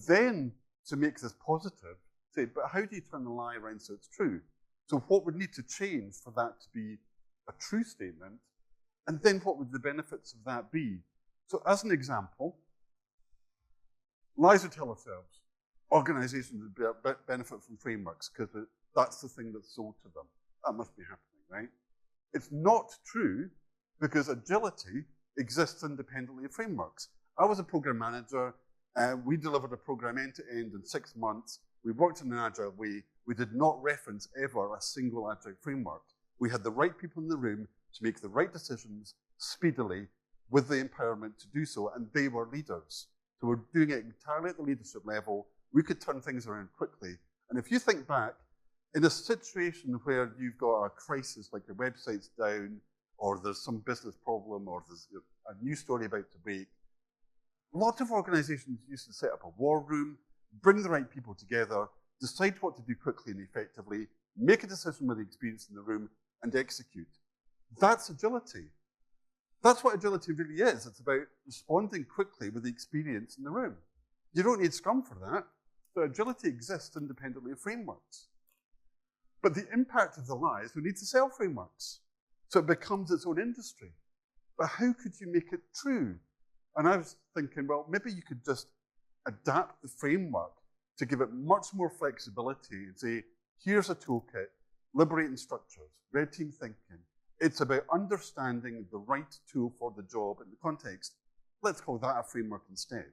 Then, to make this positive, say, but how do you turn the lie around so it's true? So what would need to change for that to be a true statement? And then what would the benefits of that be? So as an example, lies we tell ourselves. Organizations would benefit from frameworks because that's the thing that's sold to them. That must be happening, right? It's not true because agility exists independently of frameworks. I was a program manager. We delivered a program end to end in 6 months. We worked in an agile way. We did not reference ever a single agile framework. We had the right people in the room to make the right decisions speedily with the empowerment to do so, and they were leaders. So we're doing it entirely at the leadership level. We could turn things around quickly. And if you think back, in a situation where you've got a crisis, like your website's down, or there's some business problem, or there's a new story about to break, lots of organizations used to set up a war room, bring the right people together, decide what to do quickly and effectively, make a decision with the experience in the room, and execute. That's agility. That's what agility really is. It's about responding quickly with the experience in the room. You don't need Scrum for that. So agility exists independently of frameworks. But the impact of the lie is we need to sell frameworks. So it becomes its own industry. But how could you make it true? And I was thinking, well, maybe you could just adapt the framework to give it much more flexibility and say, here's a toolkit, liberating structures, red team thinking. It's about understanding the right tool for the job in the context. Let's call that a framework instead.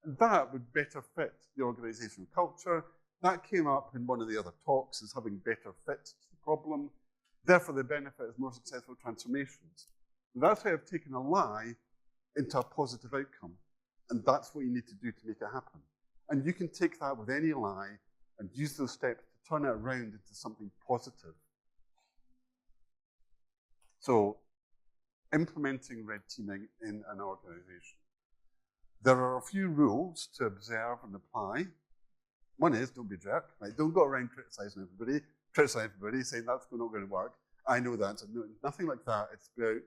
And that would better fit the organizational culture. That came up in one of the other talks as having better fit to the problem. Therefore, the benefit is more successful transformations. And that's how I've taken a lie into a positive outcome. And that's what you need to do to make it happen. And you can take that with any lie and use those steps to turn it around into something positive. So, implementing red teaming in an organization. There are a few rules to observe and apply. One is, don't be a jerk, right? Don't go around criticizing everybody, saying that's not going to work. I know that. No, nothing like that. It's about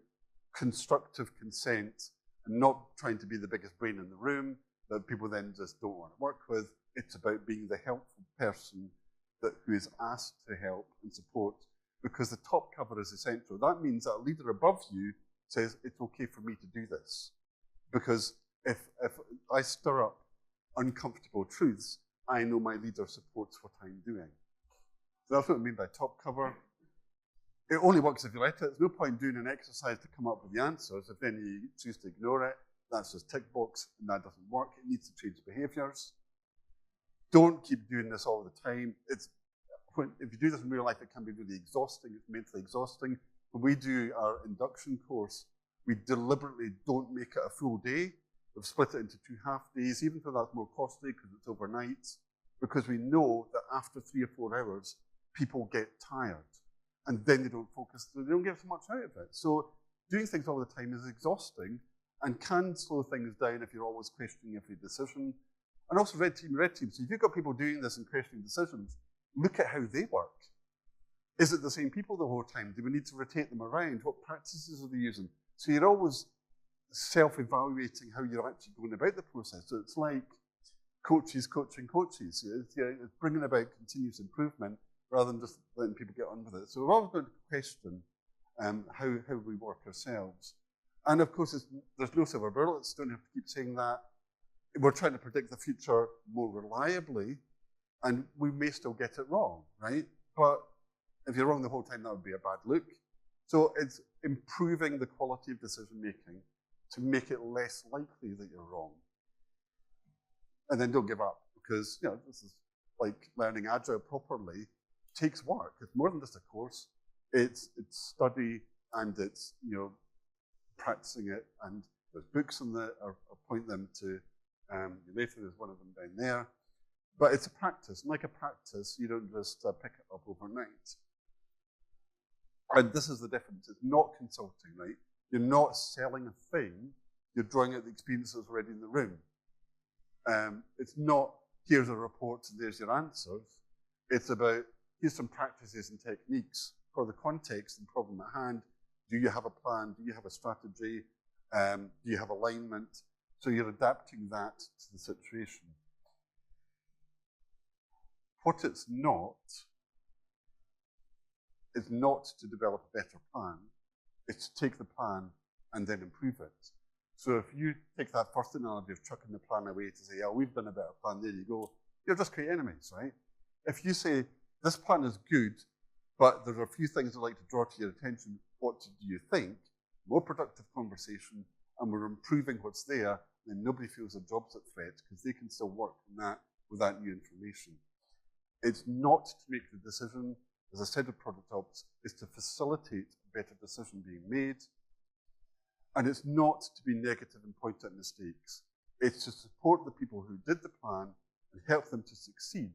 constructive consent and not trying to be the biggest brain in the room that people then just don't want to work with. It's about being the helpful person who is asked to help and support, because the top cover is essential. That means that a leader above you says, it's okay for me to do this. Because if I stir up uncomfortable truths, I know my leader supports what I'm doing. So that's what I mean by top cover. It only works if you let it. There's no point doing an exercise to come up with the answers. If then you choose to ignore it, that's just tick box, and that doesn't work. It needs to change behaviors. Don't keep doing this all the time. If you do this in real life, it can be really exhausting. It's mentally exhausting. When we do our induction course, we deliberately don't make it a full day. We've split it into 2 half days, even though that's more costly because it's overnight, because we know that after 3 or 4 hours, people get tired, and then they don't focus, so they don't get so much out of it. So doing things all the time is exhausting and can slow things down if you're always questioning every decision. And also red team. So if you've got people doing this and questioning decisions, look at how they work. Is it the same people the whole time? Do we need to rotate them around? What practices are they using? So you're always self-evaluating how you're actually going about the process. So it's like coaches coaching coaches. It's bringing about continuous improvement rather than just letting people get on with it. So we're always going to question how we work ourselves. And of course, there's no silver bullets. Don't have to keep saying that. We're trying to predict the future more reliably, and we may still get it wrong, right? But if you're wrong the whole time, that would be a bad look. So it's improving the quality of decision making to make it less likely that you're wrong. And then don't give up, because this is like learning Agile properly. It takes work. It's more than just a course. It's study, and it's practicing it. And there's books on that. I'll point them to later. There's one of them down there. But it's a practice. And like a practice, you don't just pick it up overnight. And this is the difference. It's not consulting, right? You're not selling a thing. You're drawing out the experience that's already in the room. It's not, here's a report and there's your answers. It's about, here's some practices and techniques for the context and problem at hand. Do you have a plan? Do you have a strategy? Do you have alignment? So you're adapting that to the situation. What it's not is not to develop a better plan. It's to take the plan and then improve it. So if you take that first analogy of chucking the plan away to say, yeah, we've done a better plan, there you go, you'll just create enemies, right? If you say, this plan is good, but there are a few things I'd like to draw to your attention, what do you think? More productive conversation, and we're improving what's there, then nobody feels their job's at threat because they can still work on that with that new information. It's not to make the decision, as I said with Product Ops, is to facilitate a better decision being made. And it's not to be negative and point at mistakes. It's to support the people who did the plan and help them to succeed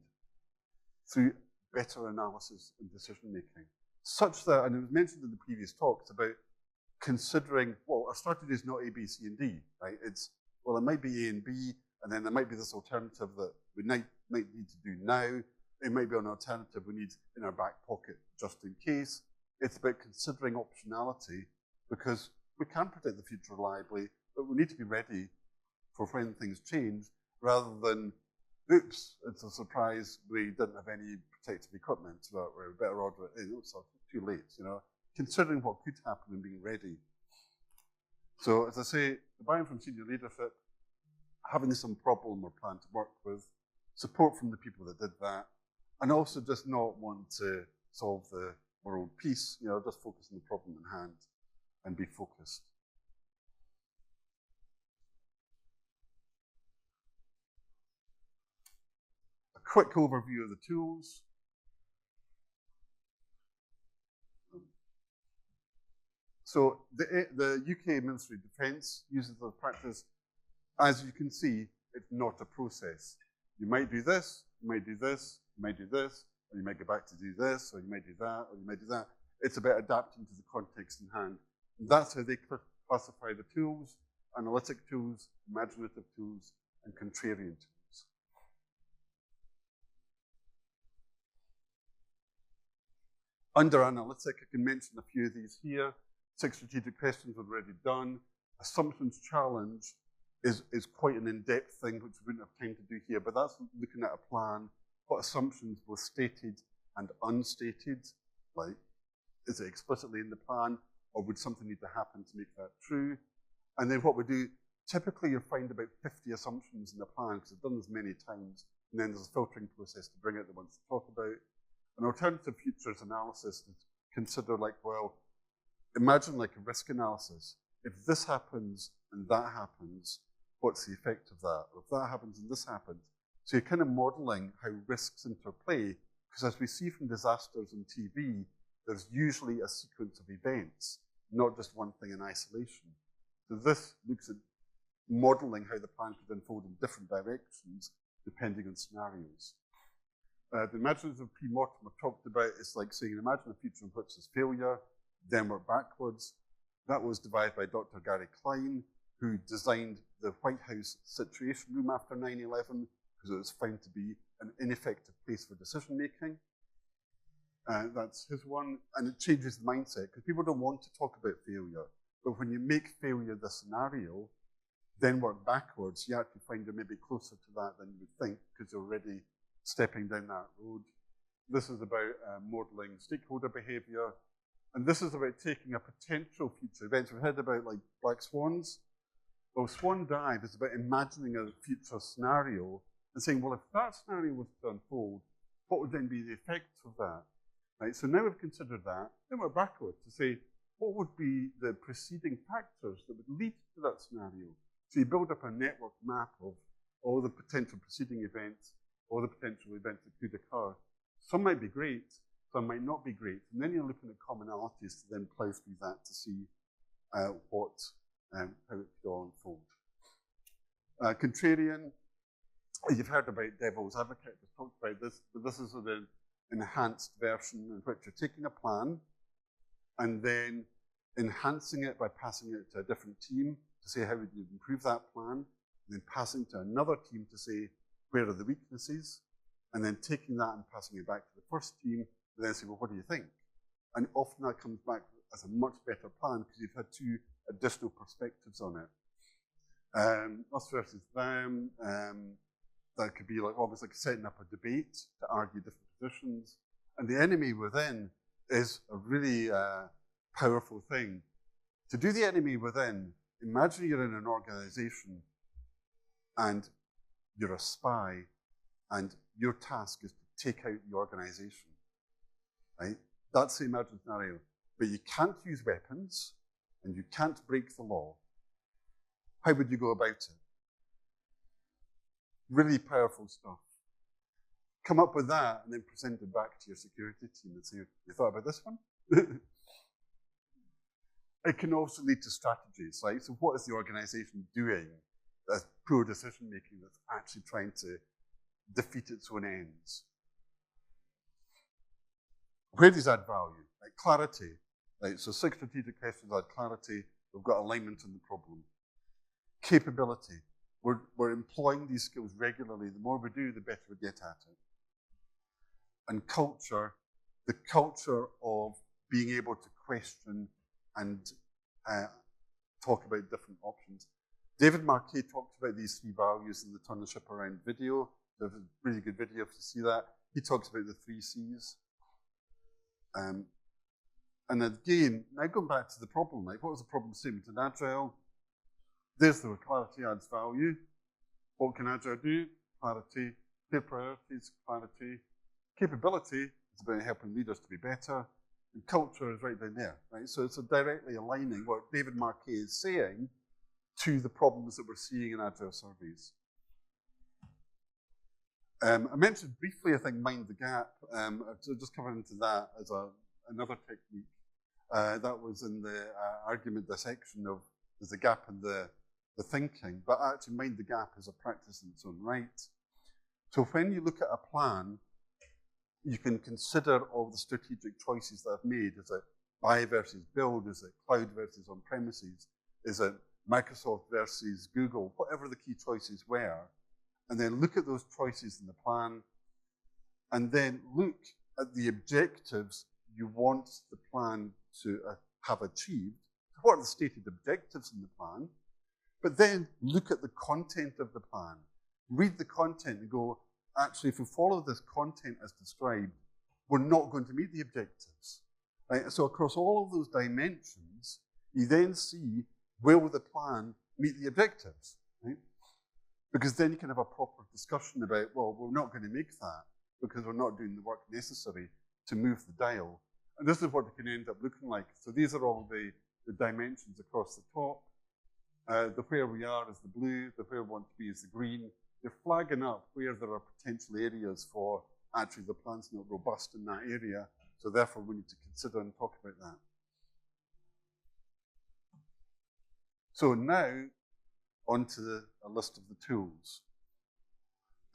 through better analysis and decision making. Such that, and it was mentioned in the previous talks about considering, well, our strategy is not A, B, C, and D, right? It's, well, it might be A and B, and then there might be this alternative that we might need to do now. It might be an alternative we need in our back pocket just in case. It's about considering optionality, because we can predict the future reliably, but we need to be ready for when things change, rather than, oops, it's a surprise, we didn't have any protective equipment, but we're better order it in. It's too late, Considering what could happen and being ready. So, as I say, the buy-in from senior leadership, having some problem or plan to work with, support from the people that did that, and also just not want to solve the world peace, just focus on the problem in hand and be focused. A quick overview of the tools. So the UK Ministry of Defence uses the practice. As you can see, it's not a process. You might do this, you might do this, you might do this, or you might go back to do this, or you might do that, or you might do that. It's about adapting to the context in hand. And that's how they classify the tools: analytic tools, imaginative tools, and contrarian tools. Under analytic, I can mention a few of these here. 6 strategic questions we've already done. Assumptions challenge is quite an in-depth thing, which we wouldn't have time to do here, but that's looking at a plan. What assumptions were stated and unstated? Like, is it explicitly in the plan, or would something need to happen to make that true? And then what we do, typically you'll find about 50 assumptions in the plan, because I've done this many times, and then there's a filtering process to bring out the ones to talk about. An alternative futures analysis to consider, like, well, imagine like a risk analysis. If this happens and that happens, what's the effect of that? Or if that happens and this happens. So you're kind of modeling how risks interplay, because as we see from disasters on TV, there's usually a sequence of events, not just one thing in isolation. So this looks at modeling how the plan could unfold in different directions, depending on scenarios. The imaginative pre-mortem I've talked about is like saying, imagine a future in which there's failure, then work backwards. That was devised by Dr. Gary Klein, who designed the White House Situation Room after 9/11, because it was found to be an ineffective place for decision making. That's his one, and it changes the mindset, because people don't want to talk about failure. But when you make failure the scenario, then work backwards, you actually find you're maybe closer to that than you would think, because you're already stepping down that road. This is about modeling stakeholder behavior. And this is about taking a potential future event. We've heard about like black swans. Well, Swan Dive is about imagining a future scenario and saying, well, if that scenario was to unfold, what would then be the effects of that? Right? So now we've considered that, then we're backwards to say, what would be the preceding factors that would lead to that scenario? So you build up a network map of all the potential preceding events, all the potential events that could occur. Some might be great, some might not be great. And then you're looking at commonalities to then plow through that to see how it could all unfold. Contrarian, you've heard about devil's advocate, we've talked about this, but this is an enhanced version in which you're taking a plan and then enhancing it by passing it to a different team to say how would you improve that plan, and then passing to another team to say where are the weaknesses, and then taking that and passing it back to the first team, and then say, well, what do you think? And often that comes back as a much better plan because you've had two additional perspectives on it. Us versus them, that could be like almost like setting up a debate to argue different positions. And the enemy within is a really powerful thing. To do the enemy within, imagine you're in an organization and you're a spy and your task is to take out the organization, right? That's the imagined scenario. But you can't use weapons and you can't break the law. How would you go about it? Really powerful stuff. Come up with that and then present it back to your security team and say, you thought about this one? It can also lead to strategies, right? So what is the organization doing that's poor decision making that's actually trying to defeat its own ends? Where does that add value? Like clarity. Right? So 6 strategic questions add clarity. We've got alignment on the problem. Capability. We're employing these skills regularly. The more we do, the better we get at it. And culture, the culture of being able to question and talk about different options. David Marquet talked about these 3 values in the Turn the Ship Around video. There's a really good video to see that. He talks about the 3 C's. And again, now going back to the problem, like what was the problem statement in Agile? There's the clarity adds value. What can Agile do? Clarity. Clear priorities, clarity. Capability is about helping leaders to be better. And culture is right down there, right? So it's directly aligning what David Marquet is saying to the problems that we're seeing in Agile surveys. I mentioned briefly, I think, mind the gap. So just coming into that as another technique. That was in the argument dissection of there's a gap in the thinking, but actually mind the gap is a practice in its own right. So when you look at a plan, you can consider all the strategic choices that I've made. Is it buy versus build? Is it cloud versus on-premises? Is it Microsoft versus Google? Whatever the key choices were. And then look at those choices in the plan. And then look at the objectives you want the plan to have achieved. What are the stated objectives in the plan? But then look at the content of the plan. Read the content and go, actually, if we follow this content as described, we're not going to meet the objectives. Right? So across all of those dimensions, you then see, will the plan meet the objectives? Right? Because then you can have a proper discussion about, well, we're not going to make that because we're not doing the work necessary to move the dial. And this is what it can end up looking like. So these are all the dimensions across the top. The where we are is the blue, the where we want to be is the green. They're flagging up where there are potential areas for actually the plan's not robust in that area, so therefore we need to consider and talk about that. So now, onto a list of the tools.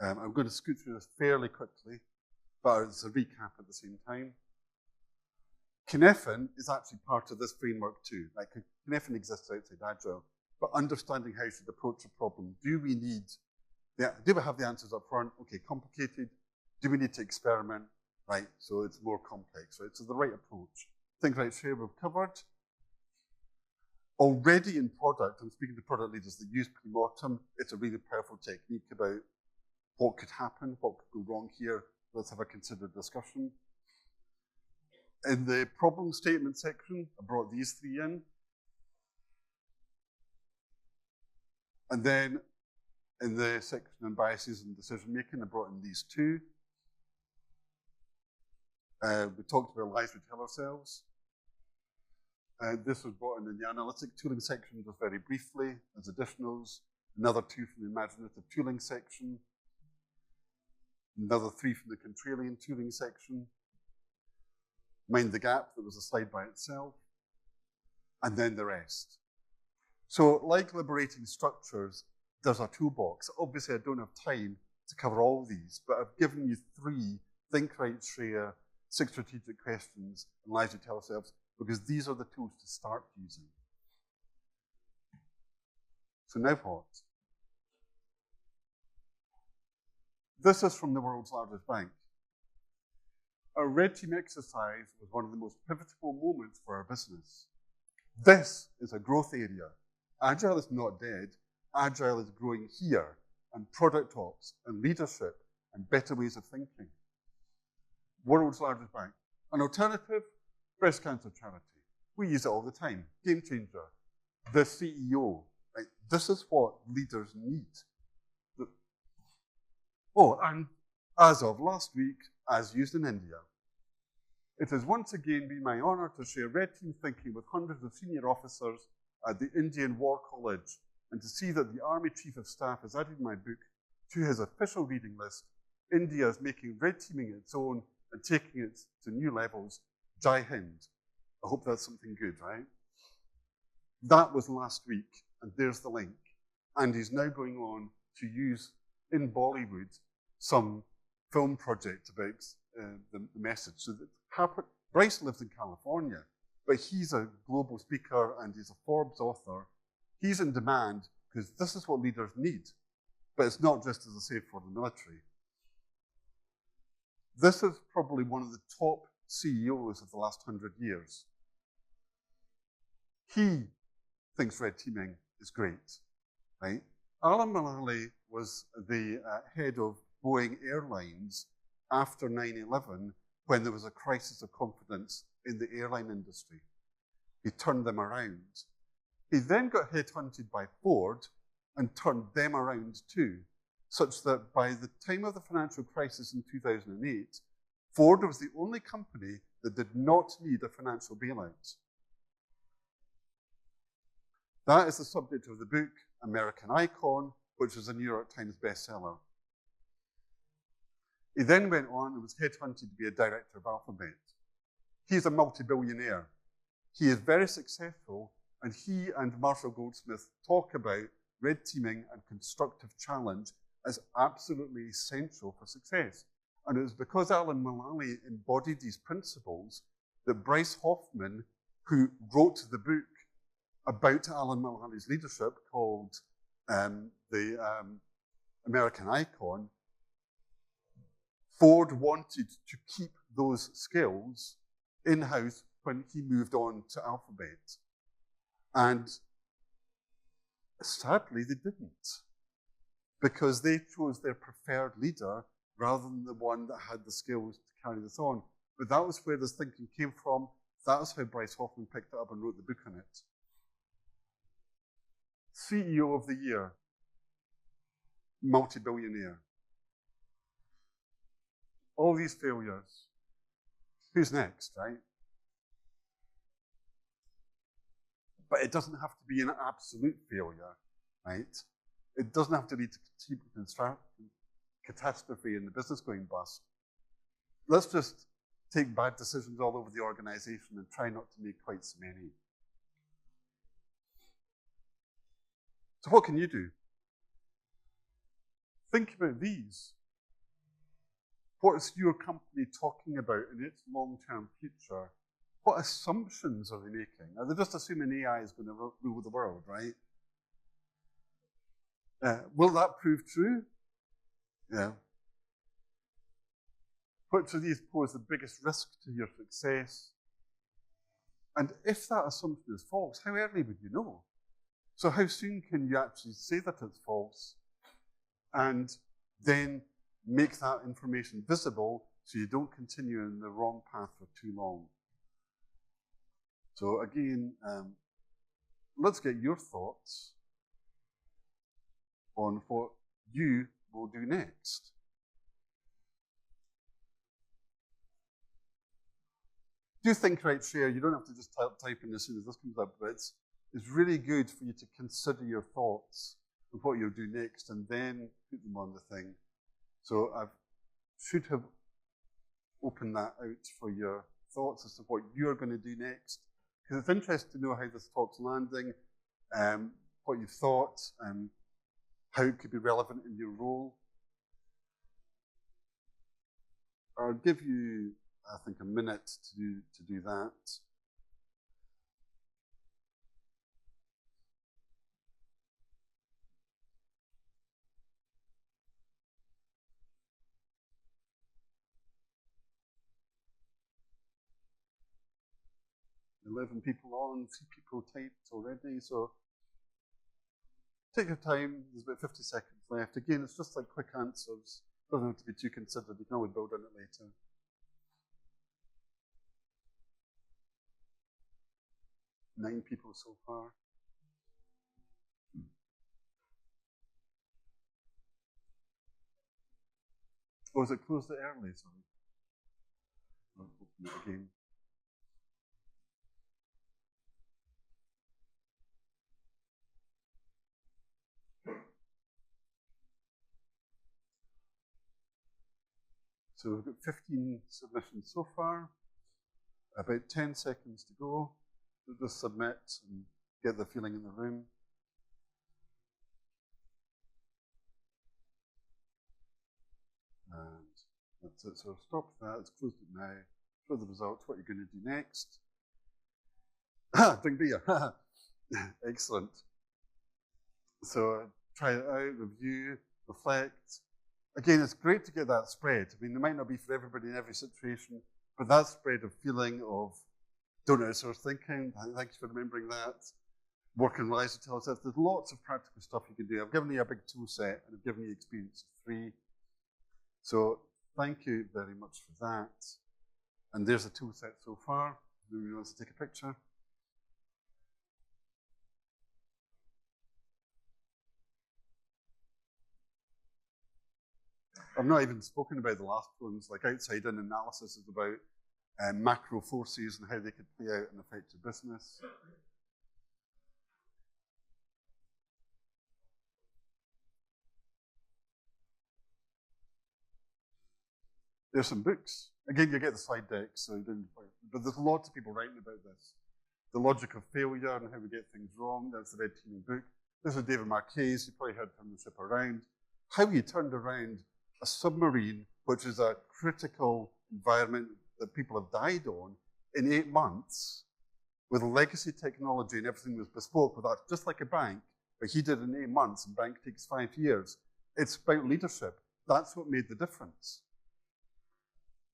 I'm going to scoot through this fairly quickly, but it's a recap at the same time. Cynefin is actually part of this framework too. Like Cynefin exists outside Agile, but understanding how you should approach a problem. Do we have the answers up front? Okay, complicated. Do we need to experiment? right? So it's more complex, right? So the right approach. Think right share we've covered. Already in product, I'm speaking to product leaders that use pre-mortem, it's a really powerful technique about what could happen, what could go wrong here. Let's have a considered discussion. In the problem statement section, I brought these three in. And then in the section on biases and decision making, I brought in these two. We talked about lies we tell ourselves. This was brought in the analytic tooling section just very briefly as additionals. Another two from the imaginative tooling section. Another three from the contrarian tooling section. Mind the gap, that was a slide by itself. And then the rest. So like liberating structures, there's a toolbox. Obviously, I don't have time to cover all these, but I've given you three: think, write, share, 6 strategic questions, and lies we tell ourselves, because these are the tools to start using. So now what? This is from the world's largest bank. Our red team exercise was one of the most pivotal moments for our business. This is a growth area. Agile is not dead. Agile is growing here, and product ops, and leadership, and better ways of thinking. World's largest bank. An alternative, breast cancer charity. We use it all the time. Game changer. The CEO. Right? This is what leaders need. Oh, and as of last week, as used in India, it has once again been my honor to share red team thinking with hundreds of senior officers at the Indian War College, and to see that the Army Chief of Staff has added my book to his official reading list. India is making red teaming its own and taking it to new levels. Jai Hind. I hope that's something good, right? That was last week, and there's the link. And he's now going on to use, in Bollywood, some film project about the message. So that Bryce lives in California, but he's a global speaker and he's a Forbes author. He's in demand because this is what leaders need. But it's not just, as I say, for the military. This is probably one of the top CEOs of the last 100 years. He thinks red teaming is great, right? Alan Mulally was the head of Boeing Airlines after 9/11, when there was a crisis of confidence in the airline industry. He turned them around. He then got headhunted by Ford and turned them around too, such that by the time of the financial crisis in 2008, Ford was the only company that did not need a financial bailout. That is the subject of the book, American Icon, which was a New York Times bestseller. He then went on and was headhunted to be a director of Alphabet. He's a multi-billionaire. He is very successful, and he and Marshall Goldsmith talk about red teaming and constructive challenge as absolutely essential for success. And it was because Alan Mulally embodied these principles that Bryce Hoffman, who wrote the book about Alan Mullally's leadership called the American Icon, Ford wanted to keep those skills in-house when he moved on to Alphabet. And sadly, they didn't, because they chose their preferred leader rather than the one that had the skills to carry this on. But that was where this thinking came from. That was how Bryce Hoffman picked it up and wrote the book on it. CEO of the year, multi-billionaire. All these failures. Who's next, right? But it doesn't have to be an absolute failure, right? It doesn't have to lead to catastrophe and the business going bust. Let's just take bad decisions all over the organization and try not to make quite so many. So what can you do? Think about these. What is your company talking about in its long-term future? What assumptions are they making? Are they just assuming AI is going to rule the world, right? Will that prove true? Yeah. which of these pose the biggest risk to your success? And if that assumption is false, how early would you know? So how soon can you actually say that it's false and then make that information visible so you don't continue in the wrong path for too long? So again, let's get your thoughts on what you will do next. Do think, right, share. You don't have to just type in as soon as this comes up, but it's really good for you to consider your thoughts and what you'll do next and then put them on the thing. So I should have opened that out for your thoughts as to what you're going to do next, because it's interesting to know how this talk's landing, what you've thought, and how it could be relevant in your role. I'll give you, I think, a minute to do that. $11 people on, 3 people typed already, so take your time. There's about 50 seconds left. Again, it's just like quick answers. Doesn't have to be too considered. You can always build on it later. Nine people so far. Oh, is it closed it early? Sorry. I'll open it again. So we've got 15 submissions so far, about 10 seconds to go. So just submit and get the feeling in the room. And that's it. So I've stopped that, it's closed it now. Show the results, what you're going to do next. Drink beer. Excellent. So try it out, review, reflect. Again, it's great to get that spread. I mean, it might not be for everybody in every situation, but that spread of feeling of don't outsource thinking, thank you for remembering that. Work and rise to tell us that. There's lots of practical stuff you can do. I've given you a big tool set and I've given you experience of 3. So thank you very much for that. And there's the tool set so far. Who wants to take a picture? I've not even spoken about the last ones, like outside-in analysis is about macro forces and how they could play out and affect your business. There's some books. Again, you get the slide deck, so you don't, but there's lots of people writing about this. The logic of failure and how we get things wrong, that's the Red Teaming book. This is David Marquez, you probably heard him ship around. How he turned around a submarine, which is a critical environment that people have died on, in 8 months, with legacy technology and everything was bespoke with that, just like a bank, but he did in 8 months, and bank takes 5 years. It's about leadership. That's what made the difference.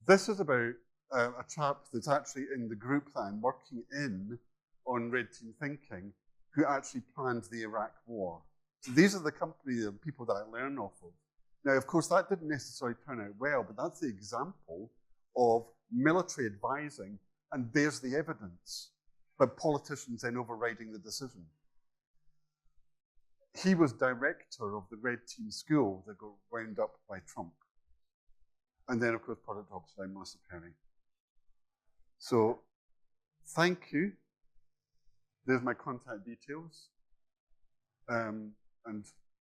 This is about a chap that's actually in the group that I'm working in on Red Team Thinking, who actually planned the Iraq War. So these are the company and people that I learn off of. Now, of course, that didn't necessarily turn out well, but that's the example of military advising, and there's the evidence, but politicians then overriding the decision. He was director of the Red Team School that got wound up by Trump. And then, of course, product officer by Melissa Perry. So, thank you. There's my contact details. And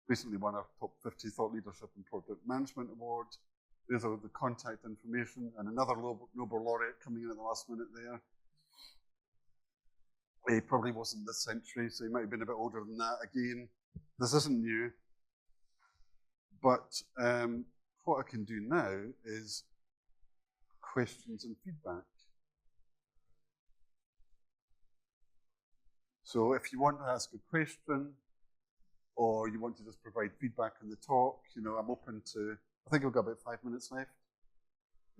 recently won our top 50 Thought Leadership and Product Management Award. There's the contact information and another Nobel laureate coming in at the last minute there. He probably wasn't this century, so he might have been a bit older than that. Again, this isn't new. But what I can do now is questions and feedback. So if you want to ask a question, or you want to just provide feedback on the talk, I'm open to, I think we've got about 5 minutes left.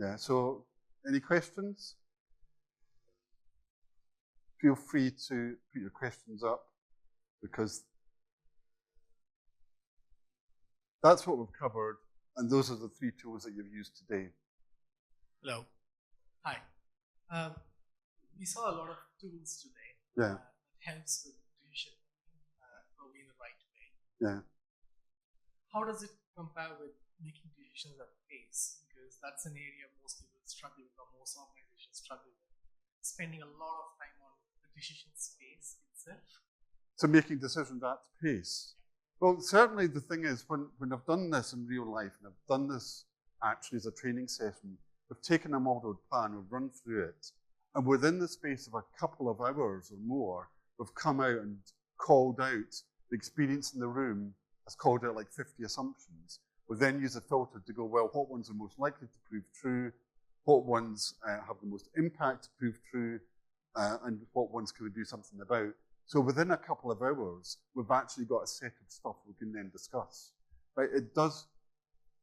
Yeah, so any questions? Feel free to put your questions up, because that's what we've covered, and those are the 3 tools that you've used today. Hello. Hi. We saw a lot of tools today. Yeah. That helps with decision probably in the right way. Yeah. How does it compare with making decisions at pace? Because that's an area most people struggle with, or most organizations struggle with. Spending a lot of time on the decision space itself. So making decisions at pace. Well, certainly the thing is, when I've done this in real life, and I've done this actually as a training session, we've taken a modeled plan, we've run through it, and within the space of a couple of hours or more, we've come out and called out the experience in the room, has called out like 50 assumptions. We then use a filter to go, well, what ones are most likely to prove true, what ones have the most impact to prove true, and what ones can we do something about. So within a couple of hours, we've actually got a set of stuff we can then discuss. Right? It does,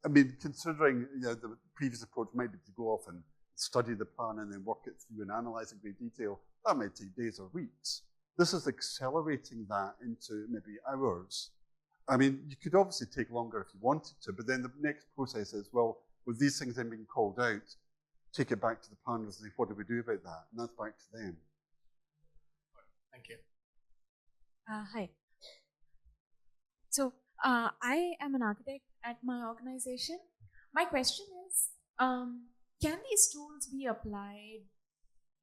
I mean, considering the previous approach might be to go off and study the plan and then work it through and analyze in great detail, that might take days or weeks. This is accelerating that into maybe hours. I mean, you could obviously take longer if you wanted to, but then the next process is, well, with these things then being called out, take it back to the planners and say, what do we do about that? And that's back to them. Thank you. Hi. So I am an architect at my organization. My question is, can these tools be applied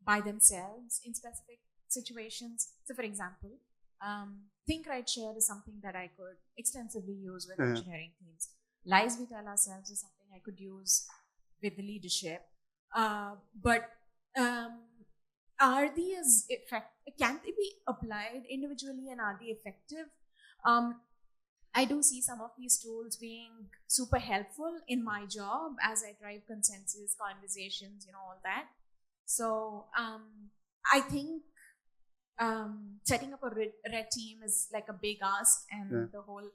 by themselves in specific situations? So for example, Think Right Share is something that I could extensively use with engineering teams. Lies We Tell Ourselves is something I could use with the leadership. But are these can they be applied individually, and are they effective? I do see some of these tools being super helpful in my job as I drive consensus, conversations, all that. So I think setting up a red team is like a big ask, and the whole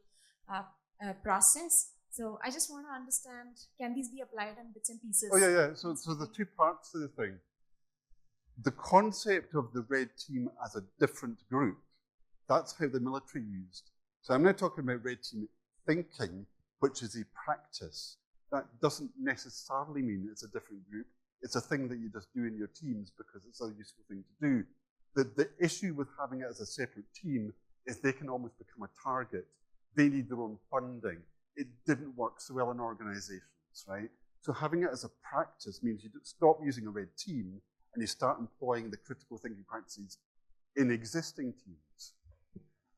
process. So I just want to understand, can these be applied in bits and pieces? Oh, yeah. So the 2 parts to the thing. The concept of the red team as a different group, that's how the military used. So I'm now talking about red team thinking, which is a practice. That doesn't necessarily mean it's a different group. It's a thing that you just do in your teams because it's a useful thing to do. The issue with having it as a separate team is they can almost become a target. They need their own funding. It didn't work so well in organizations, right? So having it as a practice means you stop using a red team and you start employing the critical thinking practices in existing teams.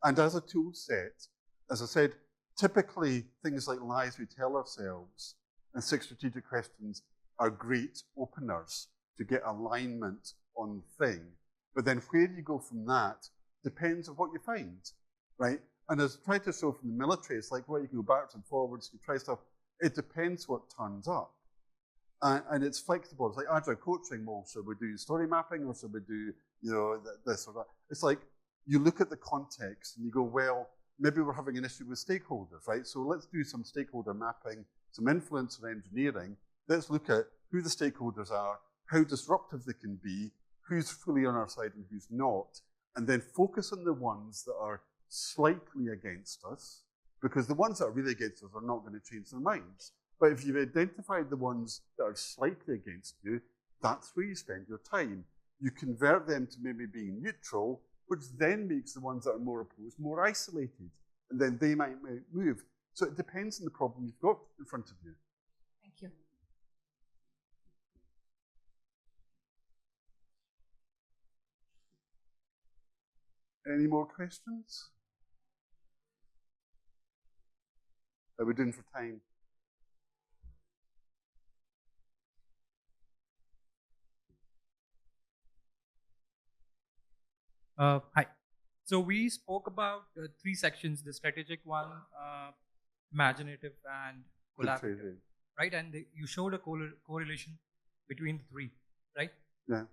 And as a tool set, as I said, typically things like Lies We Tell Ourselves and 6 Strategic Questions are great openers to get alignment on thing. But then where you go from that depends on what you find, right? And as I tried to show from the military, it's like, well, you can go backwards and forwards, you try stuff. It depends what turns up. And it's flexible. It's like Agile coaching. Well, should we do story mapping, or should we do, this or that? It's like you look at the context and you go, well, maybe we're having an issue with stakeholders, right? So let's do some stakeholder mapping, some influencer engineering. Let's look at who the stakeholders are, how disruptive they can be, who's fully on our side and who's not, and then focus on the ones that are slightly against us, because the ones that are really against us are not going to change their minds. But if you've identified the ones that are slightly against you, that's where you spend your time. You convert them to maybe being neutral, which then makes the ones that are more opposed more isolated, and then they might move. So it depends on the problem you've got in front of you. Thank you. Any more questions? How are we doing for time? Hi. So we spoke about 3 sections: the strategic one, imaginative, and collaborative, right? And you showed a correlation between the 3, right? Yeah.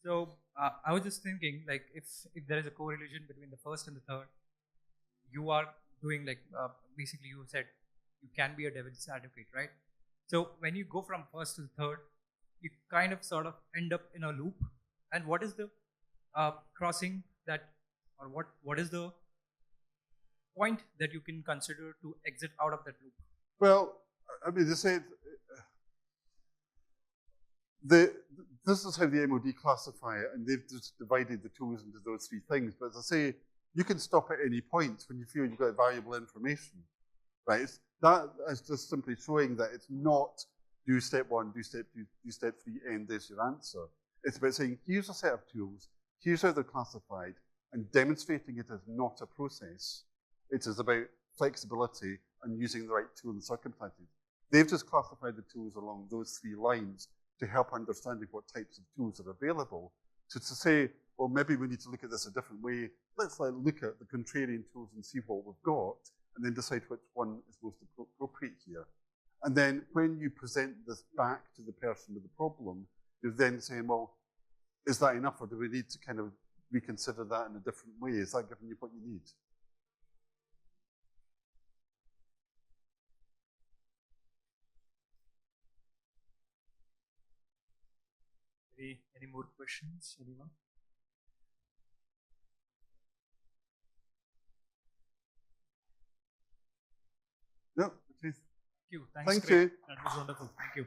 So I was just thinking, like, if there is a correlation between the first and the third, you are doing, like, basically you said you can be a devil's advocate, right? So when you go from first to third, you kind of sort of end up in a loop. And what is the crossing that, or what is the point that you can consider to exit out of that loop? Well, I mean, they say this is how the MOD classify it, and they've just divided the tools into those three things. But as I say, you can stop at any point when you feel you've got valuable information, right? That is just simply showing that it's not do step one, do step two, do step three, and there's your answer. It's about saying, here's a set of tools, here's how they're classified, and demonstrating it as not a process. It is about flexibility and using the right tool in the circumstances. They've just classified the tools along those three lines to help understanding what types of tools are available. So to say, well, maybe we need to look at this a different way. Let's look at the contrarian tools and see what we've got, and then decide which one is most appropriate here. And then when you present this back to the person with the problem, you're then saying, well, is that enough, or do we need to kind of reconsider that in a different way? Is that giving you what you need? Any more questions, anyone? No, okay. Thank you. Thanks, Thank Craig. you. That was wonderful. Thank you.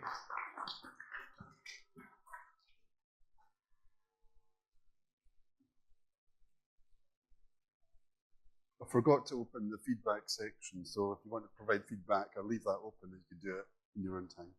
I forgot to open the feedback section, so if you want to provide feedback, I'll leave that open and you can do it in your own time.